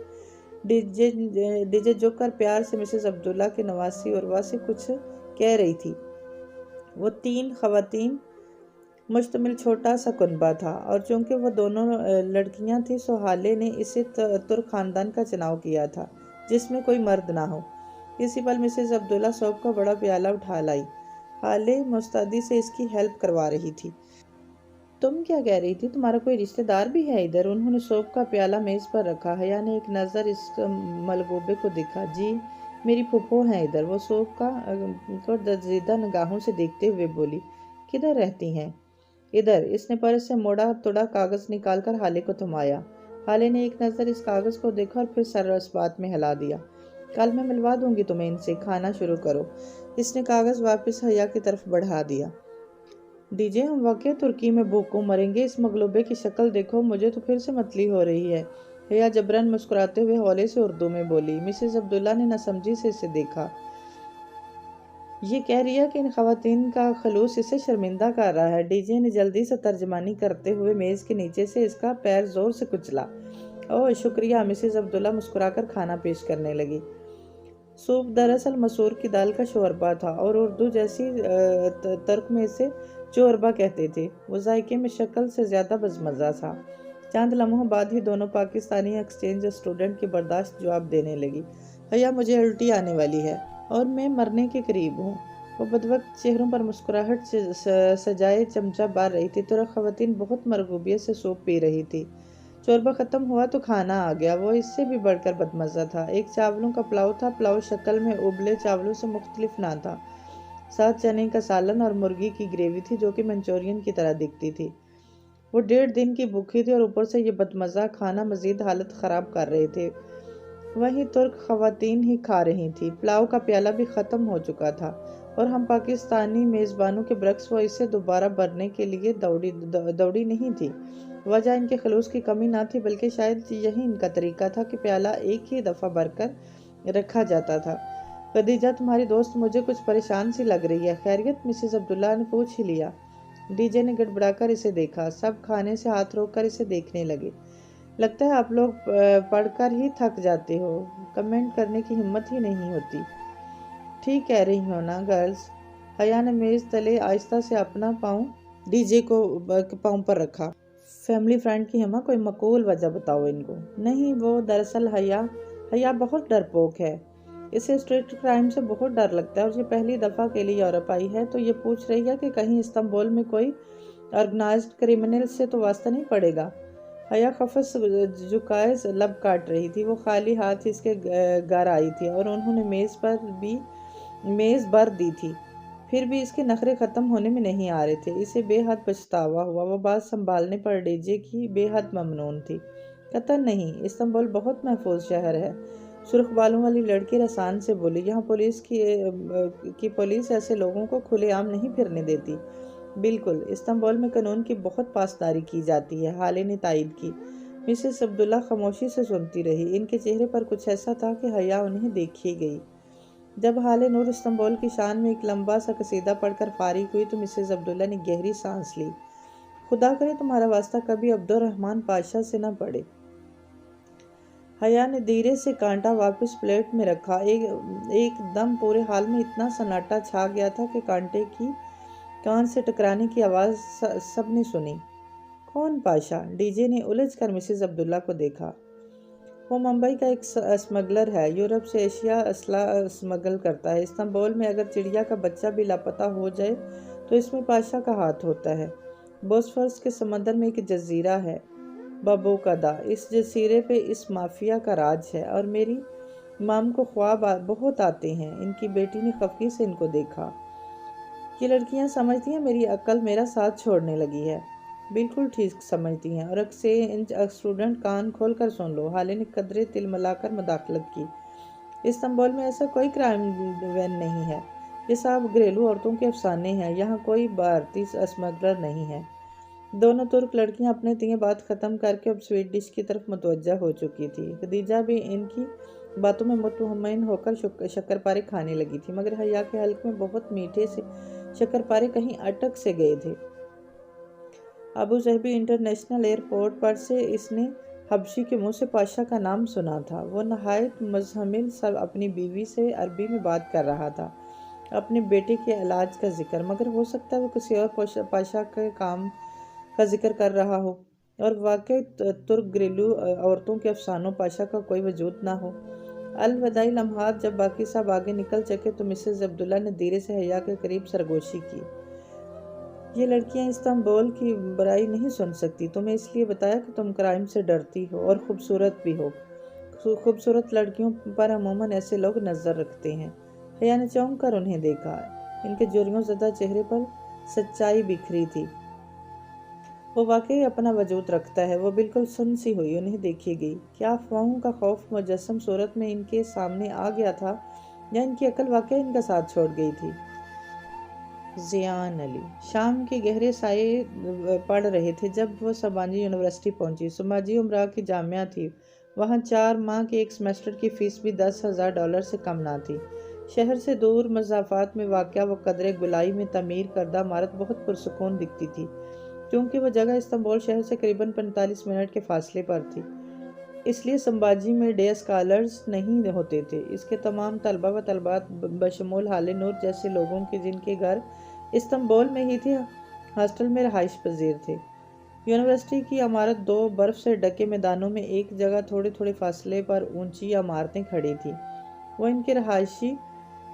ڈی جے جھک کر پیار سے مسز عبداللہ کے نواسی عروہ سے کچھ کہہ رہی تھی۔ وہ 3 خواتین مشتمل چھوٹا سا کنبہ تھا، اور چونکہ وہ دونوں لڑکیاں تھیں سو حالے نے اسے ترک خاندان کا چناؤ کیا تھا جس میں کوئی مرد نہ ہو۔ اسی پل مسز عبداللہ سوپ کا بڑا پیالہ اٹھا لائی۔ حالے مستعدی سے اس کی ہیلپ کروا رہی تھی۔ تم کیا کہہ رہی تھی؟ تمہارا کوئی رشتہ دار بھی ہے ادھر؟ انہوں نے سوپ کا پیالہ میز پر رکھا۔ حیا نے ایک نظر اس ملغوبے کو دیکھا۔ جی، میری پھپھو ہیں ادھر۔ وہ سوپ کو درزیدہ نگاہوں سے دیکھتے ہوئے بولی۔ کدھر رہتی ہیں؟ ادھر۔ اس نے پرس سے موڑا توڑا کاغذ نکال کر حالے کو تھمایا۔ حالے نے ایک نظر اس کاغذ کو دیکھا اور پھر سر اس بات میں ہلا دیا۔ کل میں ملوا دوں گی تمہیں ان سے، کھانا شروع کرو۔ اس نے کاغذ واپس حیا کی طرف بڑھا دیا۔ ڈی جے، ہم واقعی ترکی میں بھوکوں مریں گے؟ اس مغلوبے کی شکل دیکھو، مجھے تو پھر سے متلی ہو رہی ہے۔ حیا جبراً مسکراتے ہوئے ہولے سے اردو میں بولی۔ مسز عبداللہ نے ناسمجھی سے اسے دیکھا۔ یہ کہہ رہی ہے کہ ان خواتین کا خلوص اسے شرمندہ کر رہا ہے۔ ڈی جے نے جلدی سے ترجمانی کرتے ہوئے میز کے نیچے سے اس کا پیر زور سے کچلا۔ اوہ شکریہ۔ مسز عبداللہ مسکرا کر کھانا پیش کرنے لگی۔ سوپ دراصل مسور کی دال کا شوربہ تھا، اور اردو جیسی ترک میں اسے چوربا کہتے تھے۔ وہ ذائقے میں شکل سے زیادہ مزہ تھا۔ چند لمحوں بعد ہی دونوں پاکستانی ایکسچینج اسٹوڈنٹ کی برداشت جواب دینے لگی۔ حیا، مجھے الٹی آنے والی ہے اور میں مرنے کے قریب ہوں۔ وہ بدوقت چہروں پر مسکراہٹ سجائے چمچہ بار رہی تھی۔ ترک خواتین بہت مرغوبیت سے سوپ پی رہی تھی۔ چوربا ختم ہوا تو کھانا آ گیا۔ وہ اس سے بھی بڑھ کر بدمزہ تھا۔ ایک چاولوں کا پلاؤ تھا۔ پلاؤ شکل میں ابلے چاولوں سے مختلف نہ تھا۔ ساتھ چنے کا سالن اور مرغی کی گریوی تھی جو کہ منچورین کی طرح دکھتی تھی۔ وہ 1.5 دن کی بھوکی تھی اور اوپر سے یہ بدمزہ کھانا مزید حالت خراب کر رہے تھے۔ وہیں ترک خواتین ہی کھا رہی تھیں۔ پلاؤ کا پیالہ بھی ختم ہو چکا تھا اور ہم پاکستانی میزبانوں کے برعکس وہ اسے دوبارہ بھرنے کے لیے دوڑی نہیں تھی۔ وجہ ان کے خلوص کی کمی نہ تھی بلکہ شاید یہی ان کا طریقہ تھا کہ پیالہ ایک ہی دفعہ بھر کر رکھا جاتا تھا۔ خدیجہ تمہاری دوست مجھے کچھ پریشان سی لگ رہی ہے، خیریت؟ مسز عبداللہ نے پوچھ ہی لیا۔ ڈی جے نے گڑبڑا کر اسے دیکھا۔ سب کھانے سے ہاتھ روک کر اسے دیکھنے لگے۔ لگتا ہے آپ لوگ پڑھ کر ہی تھک جاتے ہو، کمنٹ کرنے کی ہمت ہی نہیں ہوتی۔ ٹھیک کہہ رہی ہو نا گرلز؟ حیا نے میز تلے آہستہ سے اپنا پاؤں ڈی جے کو پاؤں پر رکھا۔ فیملی فرینڈ کی ہمہ کوئی معقول وجہ بتاؤ ان کو۔ نہیں، وہ دراصل حیا بہت ڈرپوک ہے۔ اسے اسٹریٹ کرائم سے بہت ڈر لگتا ہے اور یہ پہلی دفعہ کے لیے یورپ آئی ہے تو یہ پوچھ رہی ہے کہ کہیں استنبول میں کوئی آرگنائزڈ کرمنل سے تو واسطہ نہیں پڑے گا۔ حیا خفش جھکائے لب کاٹ رہی تھی۔ وہ خالی ہاتھ اس کے گھر آئی تھی اور انہوں نے میز بھر دی تھی، پھر بھی اس کے نخرے ختم ہونے میں نہیں آ رہے تھے۔ اسے بے حد پچھتاوا ہوا۔ وہ بات سنبھالنے پر ڈی جے کی بے حد ممنون تھی۔ قطعاً نہیں، استنبول بہت محفوظ شہر ہے، سرخ بالوں والی لڑکی رسان سے بولی۔ یہاں پولیس ایسے لوگوں کو کھلے عام نہیں پھرنے دیتی۔ بالکل، استنبول میں قانون کی بہت پاسداری کی جاتی ہے، حالے نے تائید کی۔ مسز عبداللہ خاموشی سے سنتی رہی۔ ان کے چہرے پر کچھ ایسا تھا کہ حیا انہیں دیکھے گئی۔ جب حالے نور استنبول کی شان میں ایک لمبا سا قصیدہ پڑھ کر فارغ ہوئی تو مسز عبداللہ نے گہری سانس لی۔ خدا کرے تمہارا واسطہ کبھی عبدالرحمن پاشا سے نہ پڑے۔ حیا نے دھیرے سے کانٹا واپس پلیٹ میں رکھا۔ ایک دم پورے حال میں اتنا سناٹا چھا گیا تھا کہ کانٹے کی کان سے ٹکرانے کی آواز سب نے سنی۔ کون پاشا؟ ڈی جے نے الجھ کر مسز عبداللہ کو دیکھا۔ وہ ممبئی کا ایک اسمگلر ہے، یورپ سے ایشیا اسلحہ اسمگل کرتا ہے۔ استنبول میں اگر چڑیا کا بچہ بھی لاپتہ ہو جائے تو اس میں پاشا کا ہاتھ ہوتا ہے۔ بوسفورس کے سمندر میں ایک جزیرہ ہے، بابوکادا۔ اس جزیرے پہ اس مافیا کا راج ہے اور میری مام کو خواب بہت آتے ہیں۔ ان کی بیٹی نے خفگی سے ان کو دیکھا۔ یہ لڑکیاں سمجھتی ہیں میری عقل میرا ساتھ چھوڑنے لگی ہے۔ بالکل ٹھیک سمجھتی ہیں، اور اسٹوڈنٹ کان کھول کر سن لو۔ حالے نے قدرے تل ملا کر مداخلت کی۔ استنبول میں ایسا کوئی کرائم وین نہیں ہے، یہ سب گھریلو عورتوں کے افسانے ہیں۔ یہاں کوئی بھارتی اسمگلر نہیں ہے۔ دونوں ترک لڑکیاں اپنے تئیں بات ختم کر کے اب سویٹ ڈش کی طرف متوجہ ہو چکی تھی۔ خدیجہ بھی ان کی باتوں میں مطمئن ہو کر شکر پارے کھانے لگی تھی، مگر حیا کے حلق میں بہت میٹھے سے شکر پارے کہیں اٹک سے گئے تھے۔ ابو ظہبی انٹرنیشنل ایئرپورٹ پر سے اس نے حبشی کے منہ سے پاشا کا نام سنا تھا۔ وہ نہایت مزمل سب اپنی بیوی سے عربی میں بات کر رہا تھا، اپنے بیٹے کے علاج کا ذکر، مگر ہو سکتا ہے وہ کسی اور پاشا کے کام کا ذکر کر رہا ہو اور واقعی ترک گھریلو عورتوں کے افسانوں پاشا کا کوئی وجود نہ ہو۔ الوداعی لمحات جب باقی سب آگے نکل چکے تو مسز عبداللہ نے دھیرے سے حیا کے قریب سرگوشی کی۔ یہ لڑکیاں استنبول کی برائی نہیں سن سکتی۔ تمہیں اس لیے بتایا کہ تم کرائم سے ڈرتی ہو اور خوبصورت بھی ہو۔ خوبصورت لڑکیوں پر عموماً ایسے لوگ نظر رکھتے ہیں۔ حیا نے چونک کر انہیں دیکھا۔ ان کے جرموں زدہ چہرے پر سچائی بکھری تھی۔ وہ واقعی اپنا وجود رکھتا ہے۔ وہ بالکل سن سی ہوئی انہیں دیکھے گئی۔ کیا افواہوں کا خوف مجسم صورت میں ان کے سامنے آ گیا تھا یا ان کی عقل واقعی ان کا ساتھ چھوڑ گئی تھی؟ زیان علی شام کے گہرے سائے پڑ رہے تھے جب وہ سمبھاجی یونیورسٹی پہنچی۔ سمبھاجی عمرہ کی جامعہ تھی۔ وہاں 4 ماہ کے ایک سیمسٹر کی فیس بھی $10,000 سے کم نہ تھی۔ شہر سے دور مسافات میں واقع وہ قدرے گولائی میں تعمیر کردہ عمارت بہت پرسکون دکھتی تھی، کیونکہ وہ جگہ استنبول شہر سے قریباً 45 منٹ کے فاصلے پر تھی۔ اس لیے سمبھاجی میں ڈے اسکالرز نہیں ہوتے تھے۔ اس کے تمام طلبہ و طالبات بشمول حالے نور جیسے لوگوں کے جن کے گھر استنبول میں ہی تھے، ہاسٹل میں رہائش پذیر تھے۔ یونیورسٹی کی عمارت 2 برف سے ڈھکے میدانوں میں ایک جگہ تھوڑے تھوڑے فاصلے پر اونچی عمارتیں کھڑی تھیں۔ وہ ان کے رہائشی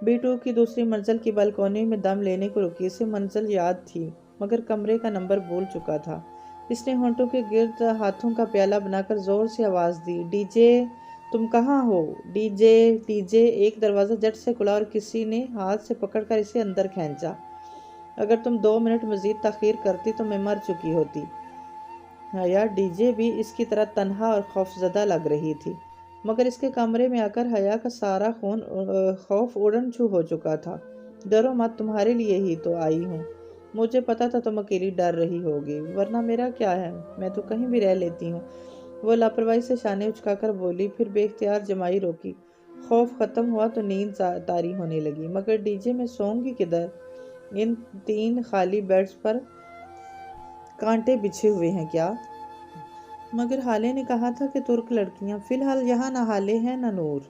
B2 کی دوسری منزل کی بالکونی میں دم لینے کو رکی۔ اسے منزل یاد تھی مگر کمرے کا نمبر بھول چکا تھا۔ اس نے ہونٹوں کے گرد ہاتھوں کا پیالہ بنا کر زور سے آواز دی، ڈی جے تم کہاں ہو؟ D J. ایک دروازہ جٹ سے کھلا اور کسی نے ہاتھ سے پکڑ کر اسے اندر کھینچا۔ اگر تم 2 منٹ مزید تاخیر کرتی تو میں مر چکی ہوتی۔ حیا ڈی جے بھی اس کی طرح تنہا اور خوفزدہ لگ رہی تھی، مگر اس کے کمرے میں آ کر حیا کا سارا خوف اڑن چھو ہو چکا تھا۔ ڈرو مت، تمہارے لیے ہی تو آئی ہوں۔ مجھے پتا تھا تم اکیلی ڈر رہی ہوگی، ورنہ میرا کیا ہے، میں تو کہیں بھی رہ لیتی ہوں۔ وہ لاپرواہی سے شانے اچکا کر بولی، پھر بے اختیار جمائی روکی۔ خوف ختم ہوا تو نیند طاری ہونے لگی۔ مگر ڈی جے میں سوؤں گی کدھر؟ ان 3 خالی بیڈز پر کانٹے بچھے ہوئے ہیں کیا؟ مگر حالے نے کہا تھا کہ ترک لڑکیاں۔ فی الحال یہاں نہ حالے ہیں نہ نور،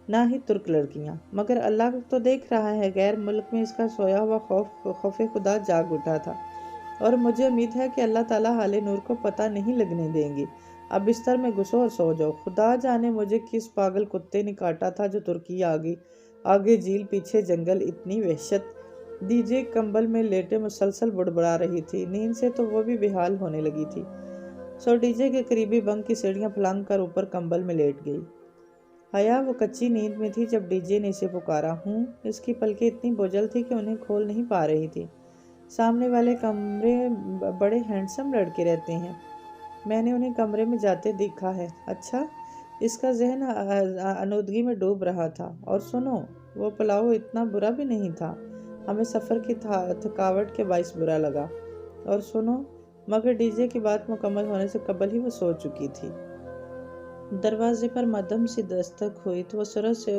نہ ہی ترک لڑکیاں، مگر اللہ تو دیکھ رہا ہے۔ غیر ملک میں اس کا سویا ہوا خوف خدا جاگ اٹھا تھا، اور مجھے امید ہے کہ اللہ تعالیٰ حالے نور کو پتہ نہیں لگنے دیں گے۔ اب بستر میں گھسو اور سو جاؤ۔ خدا جانے مجھے کس پاگل کتے نے کاٹا تھا جو ترکی آگے جھیل پیچھے جنگل، اتنی وحشت۔ ڈی جے کمبل میں لیٹے مسلسل بڑبڑا رہی تھی، نیند سے تو وہ بھی بحال ہونے لگی تھی۔ سو ڈی جے کے قریبی بنک کی سیڑھیاں پھلانگ کر اوپر کمبل میں لیٹ گئی۔ حیا وہ کچی نیند میں تھی جب ڈی جے نے اسے پکارا۔ اس کی پلکیں اتنی بوجھل تھی کہ انہیں کھول نہیں پا رہی تھی۔ سامنے والے کمرے بڑے ہینڈسم لڑکے رہتے ہیں، میں نے انہیں کمرے میں جاتے دیکھا ہے۔ اچھا؟ اس کا ذہن آنودگی میں ڈوب رہا تھا۔ اور سنو، وہ پلاؤ اتنا برا بھی نہیں تھا، ہمیں سفر کی تھکاوٹ کے باعث برا لگا۔ اور سنو، مگر ڈی جے کی بات مکمل ہونے سے قبل ہی وہ سو چکی تھی۔ دروازے پر مدھم سی دستک ہوئی تو وہ سرعت سے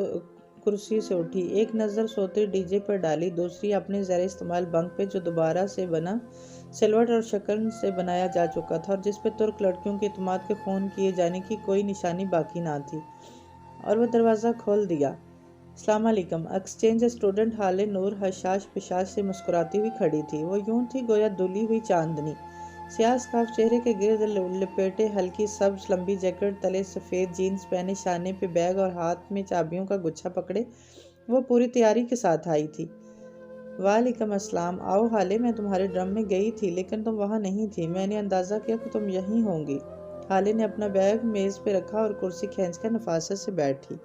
کرسی سے اٹھی، ایک نظر سوتے ڈی جے پر ڈالی، دوسری اپنے زیر استعمال بنک پہ جو دوبارہ سے بنا سلوٹ اور شکن سے بنایا جا چکا تھا اور جس پہ ترک لڑکیوں کے اعتماد کے خون کیے جانے کی کوئی نشانی باقی نہ تھی، اور وہ دروازہ کھول دیا۔ السلام علیکم۔ ایکسچینج اسٹوڈنٹ حالے نور حشاش پشاش سے مسکراتی ہوئی کھڑی تھی۔ وہ یوں تھی گویا دھلی ہوئی چاندنی، سیاہ اسکارف چہرے کے گرد لپیٹے، ہلکی سبز لمبی جیکٹ تلے سفید جینز پہنے، شانے پہ بیگ اور ہاتھ میں چابیوں کا گچھا پکڑے وہ پوری تیاری کے ساتھ آئی تھی۔ وعلیکم السلام۔ آؤ حالے، میں تمہارے ڈرم میں گئی تھی لیکن تم وہاں نہیں تھی، میں نے اندازہ کیا کہ تم یہیں ہوں گی۔ حالے نے اپنا بیگ میز پہ رکھا اور کرسی کھینچ کر نفاست سے بیٹھی۔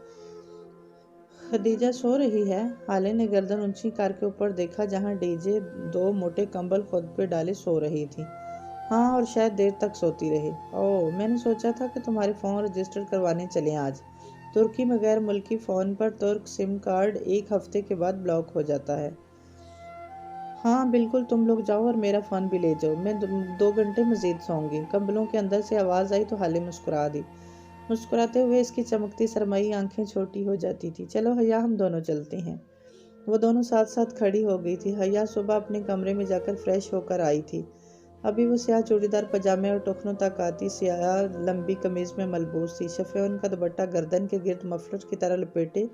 خدیجہ سو رہی ہے؟ حالے نے گردن اونچی کر کے اوپر دیکھا جہاں ڈی جے 2 موٹے کمبل خود پہ ڈالے سو رہی تھی۔ ہاں، اور شاید دیر تک سوتی رہے۔ اوہ، میں نے سوچا تھا کہ تمہارے فون رجسٹر کروانے چلیں آج۔ ترکی میں غیر ملکی فون پر ترک سم کارڈ 1 ہفتے کے بعد بلاک ہو جاتا ہے۔ ہاں بالکل، تم لوگ جاؤ اور میرا فون بھی لے جاؤ، میں 2 گھنٹے مزید سوؤں گی۔ کمبلوں کے اندر سے آواز آئی تو حالے مسکرا دی۔ مسکراتے ہوئے اس کی چمکتی سرمئی آنکھیں چھوٹی ہو جاتی تھی۔ چلو حیا، ہم دونوں چلتے ہیں۔ وہ دونوں ساتھ ساتھ کھڑی ہو گئی تھی۔ حیا صبح اپنے کمرے میں جا کر فریش ہو کر آئی تھی۔ ابھی وہ سیاہ چوڑی دار پاجامے اور ٹخنوں تک آتی سیاہ لمبی قمیض میں ملبوس تھی، شفیون کا دوپٹہ گردن کے گرد مفلر کی طرح لپیٹے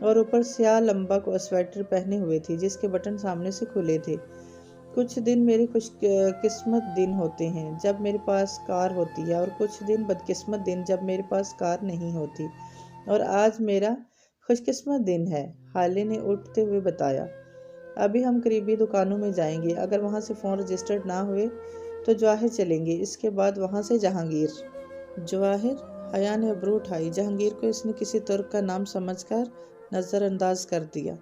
اور اوپر سیاہ لمبا سویٹر پہنے ہوئے تھی جس کے بٹن سامنے سے کھلے تھے۔ کچھ دن میرے خوش قسمت دن ہوتے ہیں جب میرے پاس کار ہوتی ہے، اور کچھ دن بدقسمت دن جب میرے پاس کار نہیں ہوتی، اور آج میرا خوش قسمت دن ہے، حالے نے اٹھتے ہوئے بتایا۔ ابھی ہم قریبی دکانوں میں جائیں گے، اگر وہاں سے فون رجسٹرڈ نہ ہوئے تو جواہر چلیں گے، اس کے بعد وہاں سے جہانگیر۔ جواہر؟ حیا نے ابرو اٹھائی۔ جہانگیر کو اس نے کسی ترک کا نام سمجھ کر نظر انداز کر دیا۔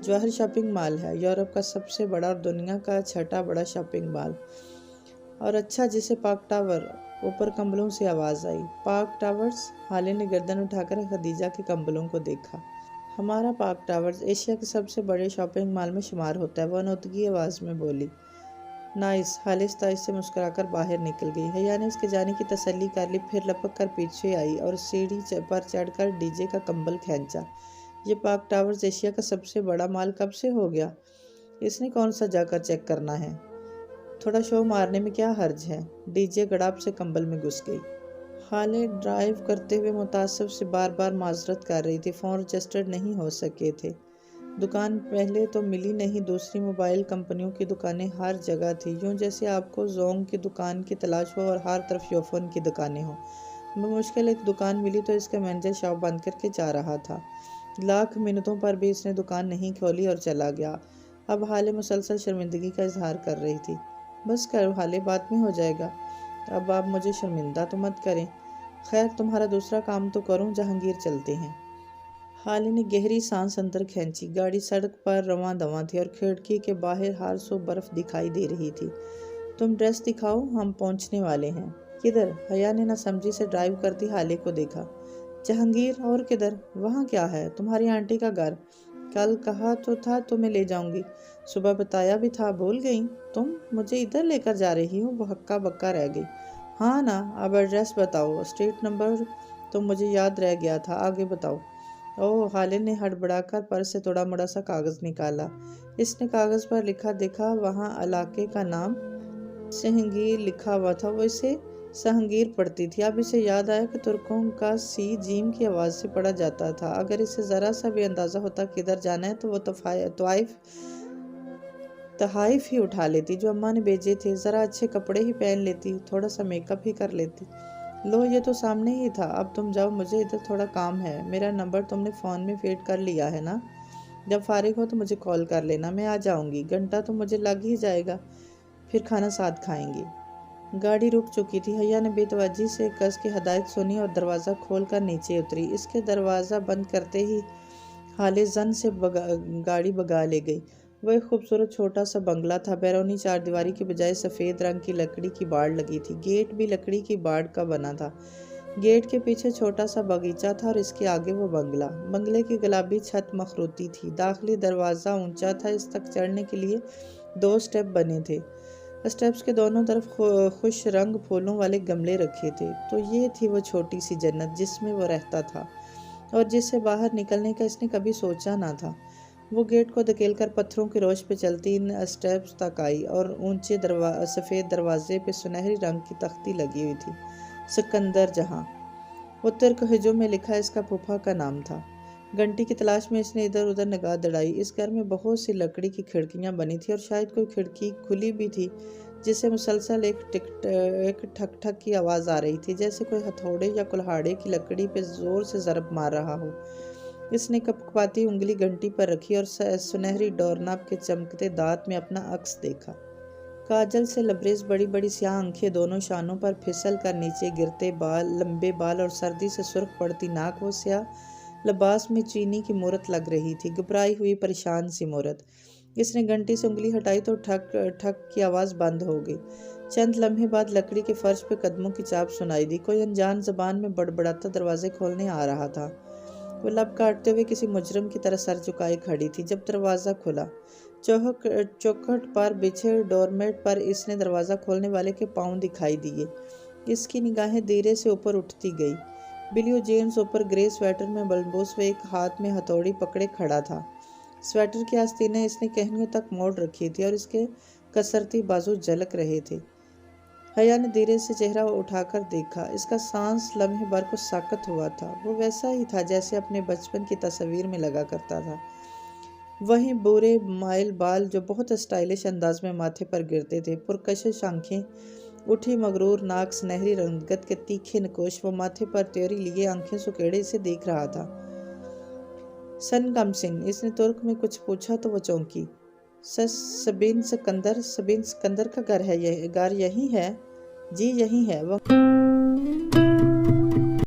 جواہر شاپنگ مال ہے، یورپ کا سب سے بڑا اور دنیا کا 6واں بڑا شاپنگ مال۔ اور اچھا، جسے پارک ٹاور؟ اوپر کمبلوں سے آواز آئی۔ Park towers? حالے نے گردن اٹھا کر خدیجہ کے کمبلوں کو دیکھا۔ ہمارا پارک ٹاورز ایشیا کے سب سے بڑے شاپنگ مال میں شمار ہوتا ہے، وہ انودگی آواز میں بولی۔ نائس۔ حالے ستائش سے مسکرا کر باہر نکل گئی۔ حیا نے اس کے جانے کی تسلی کر لی، پھر لپک کر پیچھے آئی اور سیڑھی پر چڑھ کر ڈی جے کا کمبل کھینچا۔ یہ پارک ٹاورز ایشیا کا سب سے بڑا مال کب سے ہو گیا؟ اس نے کون سا جا کر چیک کرنا ہے؟ تھوڑا شو مارنے میں کیا حرج ہے؟ ڈی جے گڑاپ سے کمبل میں گھس گئی۔ حالے ڈرائیو کرتے ہوئے متعصب سے بار بار معذرت کر رہی تھی، فون رجسٹرڈ نہیں ہو سکے تھے۔ دکان پہلے تو ملی نہیں، دوسری موبائل کمپنیوں کی دکانیں ہر جگہ تھی، یوں جیسے آپ کو زونگ کی دکان کی تلاش ہو اور ہر طرف یوفون کی دکانیں ہوں۔ بمشکل ایک دکان ملی تو اس کا مینیجر شاپ بند کر کے جا رہا تھا۔ لاکھ منتوں پر بھی اس نے دکان نہیں کھولی اور چلا گیا۔ اب ہالے مسلسل شرمندگی کا اظہار کر رہی تھی۔ بس کرو ہالے، بات میں ہو جائے گا، اب آپ مجھے شرمندہ تو مت کریں۔ خیر تمہارا دوسرا کام تو کروں، جہانگیر چلتے ہیں۔ ہالے نے گہری سانس اندر کھینچی۔ گاڑی سڑک پر رواں دواں تھی اور کھڑکی کے باہر ہر سو برف دکھائی دے رہی تھی۔ تم ڈریس دکھاؤ، ہم پہنچنے والے ہیں۔ کدھر؟ حیا نے نہ سمجھی سے ڈرائیو کرتی ہالے کو دیکھا۔ جہانگیر، اور کدھر؟ وہاں کیا ہے؟ تمہاری آنٹی کا گھر۔ کل کہا تو تھا تمہیں لے جاؤں گی، صبح بتایا بھی تھا، بھول گئی؟ تم مجھے ادھر لے کر جا رہی ہو؟ وہ ہکا بکا رہ گئی۔ ہاں نا، اب ایڈریس بتاؤ، اسٹریٹ نمبر تو مجھے یاد رہ گیا تھا، آگے بتاؤ۔ اوہ، خالد نے ہڑبڑا کر پرس سے تھوڑا موڑا سا کاغذ نکالا۔ اس نے کاغذ پر لکھا دیکھا، وہاں علاقے کا نام سہنگیر لکھا ہوا تھا۔ وہ اسے سہنگیر پڑھتی تھی۔ اب اسے یاد آیا کہ ترکوں کا سی جیم کی آواز سے پڑھا جاتا تھا۔ اگر اسے ذرا سا بھی اندازہ ہوتا کدھر جانا ہے تو وہ تحائف ہی اٹھا لیتی جو اماں نے بھیجے تھے، ذرا اچھے کپڑے ہی پہن لیتی، تھوڑا سا میک اپ ہی کر لیتی۔ لو، یہ تو سامنے ہی تھا، اب تم جاؤ، مجھے ادھر تھوڑا کام ہے۔ میرا نمبر تم نے فون میں فیڈ کر لیا ہے نا؟ جب فارغ ہو تو مجھے کال کر لینا، میں آ جاؤں گی، گھنٹہ تو مجھے لگ ہی جائے گا، پھر کھانا ساتھ کھائیں گے۔ گاڑی رک چکی تھی۔ حیا نے بے توجہی سے کس کی ہدایت سنی اور دروازہ کھول کر نیچے اتری۔ اس کے دروازہ بند کرتے ہی ہالے زن سے گاڑی بگا لے گئی۔ وہ ایک خوبصورت چھوٹا سا بنگلہ تھا۔ بیرونی چار دیواری کی بجائے سفید رنگ کی لکڑی کی باڑ لگی تھی۔ گیٹ بھی لکڑی کی باڑ کا بنا تھا۔ گیٹ کے پیچھے چھوٹا سا باغیچہ تھا اور اس کے آگے وہ بنگلہ۔ بنگلے کی گلابی چھت مخروطی تھی۔ داخلی دروازہ اونچا تھا، اس تک چڑھنے کے لیے 2 اسٹیپ بنے تھے۔ اسٹیپس کے دونوں طرف خوش رنگ پھولوں والے گملے رکھے تھے۔ تو یہ تھی وہ چھوٹی سی جنت جس میں وہ رہتا تھا اور جس سے باہر نکلنے کا اس نے کبھی سوچا نہ تھا۔ وہ گیٹ کو دھکیل کر پتھروں کی روش پہ چلتی ان اسٹیپس تک آئی اور اونچے سفید دروازے پہ سنہری رنگ کی تختی لگی ہوئی تھی، سکندر جہاں۔ وہ ترک ہجوم میں لکھا اس کا پھوپھا کا نام تھا۔ گھنٹی کی تلاش میں اس نے ادھر ادھر نگاہ دڑائی۔ اس گھر میں بہت سی لکڑی کی کھڑکیاں بنی تھیں اور شاید کوئی کھڑکی کھلی بھی تھی جس سے مسلسل ایک ٹھک ٹھک کی آواز آ رہی تھی، جیسے کوئی ہتھوڑے یا کلہاڑے کی لکڑی پہ زور سے ضرب مار رہا ہو۔ اس نے کپکپاتی انگلی گھنٹی پر رکھی اور سنہری ڈور ناپ کے چمکتے دانت میں اپنا عکس دیکھا۔ کاجل سے لبریز بڑی بڑی سیاہ آنکھیں، دونوں شانوں پر پھسل کر نیچے گرتے بال، لمبے بال اور سردی سے سرخ پڑتی ناک۔ وہ سیاہ لباس میں چینی کی مورت لگ رہی تھی، گھبرائی ہوئی پریشان سی مورت۔ اس نے گھنٹی سے انگلی ہٹائی تو ٹھک ٹھک کی آواز بند ہو گئی۔ چند لمحے بعد لکڑی کے فرش پہ قدموں کی چاپ سنائی دی۔ کوئی انجان زبان میں بڑبڑاتا دروازے کھولنے آ رہا تھا۔ وہ لب کاٹتے ہوئے کسی مجرم کی طرح سر جھکائے کھڑی تھی۔ جب دروازہ کھلا، چوکھٹ پر بچھے ڈور میٹ پر اس نے دروازہ کھولنے والے کے پاؤں دکھائی دیے۔ اس کی نگاہیں دھیرے سے اوپر اٹھتی گئی۔ بلیو جینز اوپر گرے سویٹر میں ملبوس، وہ ایک ہاتھ میں ہتھوڑی پکڑے کھڑا تھا۔ سویٹر کی آستینیں اس نے کہنیوں تک موڑ رکھی تھی اور اس کے کسرتی بازو جھلک رہے تھے۔ حیا نے دھیرے سے چہرہ اٹھا کر دیکھا۔ اس کا سانس لمحے بھر کو ساکت ہوا تھا۔ وہ ویسا ہی تھا جیسے اپنے بچپن کی تصاویر میں لگا کرتا تھا۔ وہیں برے مائل بال جو بہت اسٹائلش انداز میں ماتھے پر گرتے تھے، پرکشش آنکھیں، اٹھی مغرور ناک، سنہری رنگت کے تیکھے نکوش۔ وہ ماتھے پر تیوری لیے آنکھیں سکیڑے سے دیکھ رہا تھا۔ سن کم سن، اس نے ترک میں کچھ پوچھا تو وہ چونکی۔ سبین سکندر کا گھر یہی ہے؟ جی یہی ہے۔ وہ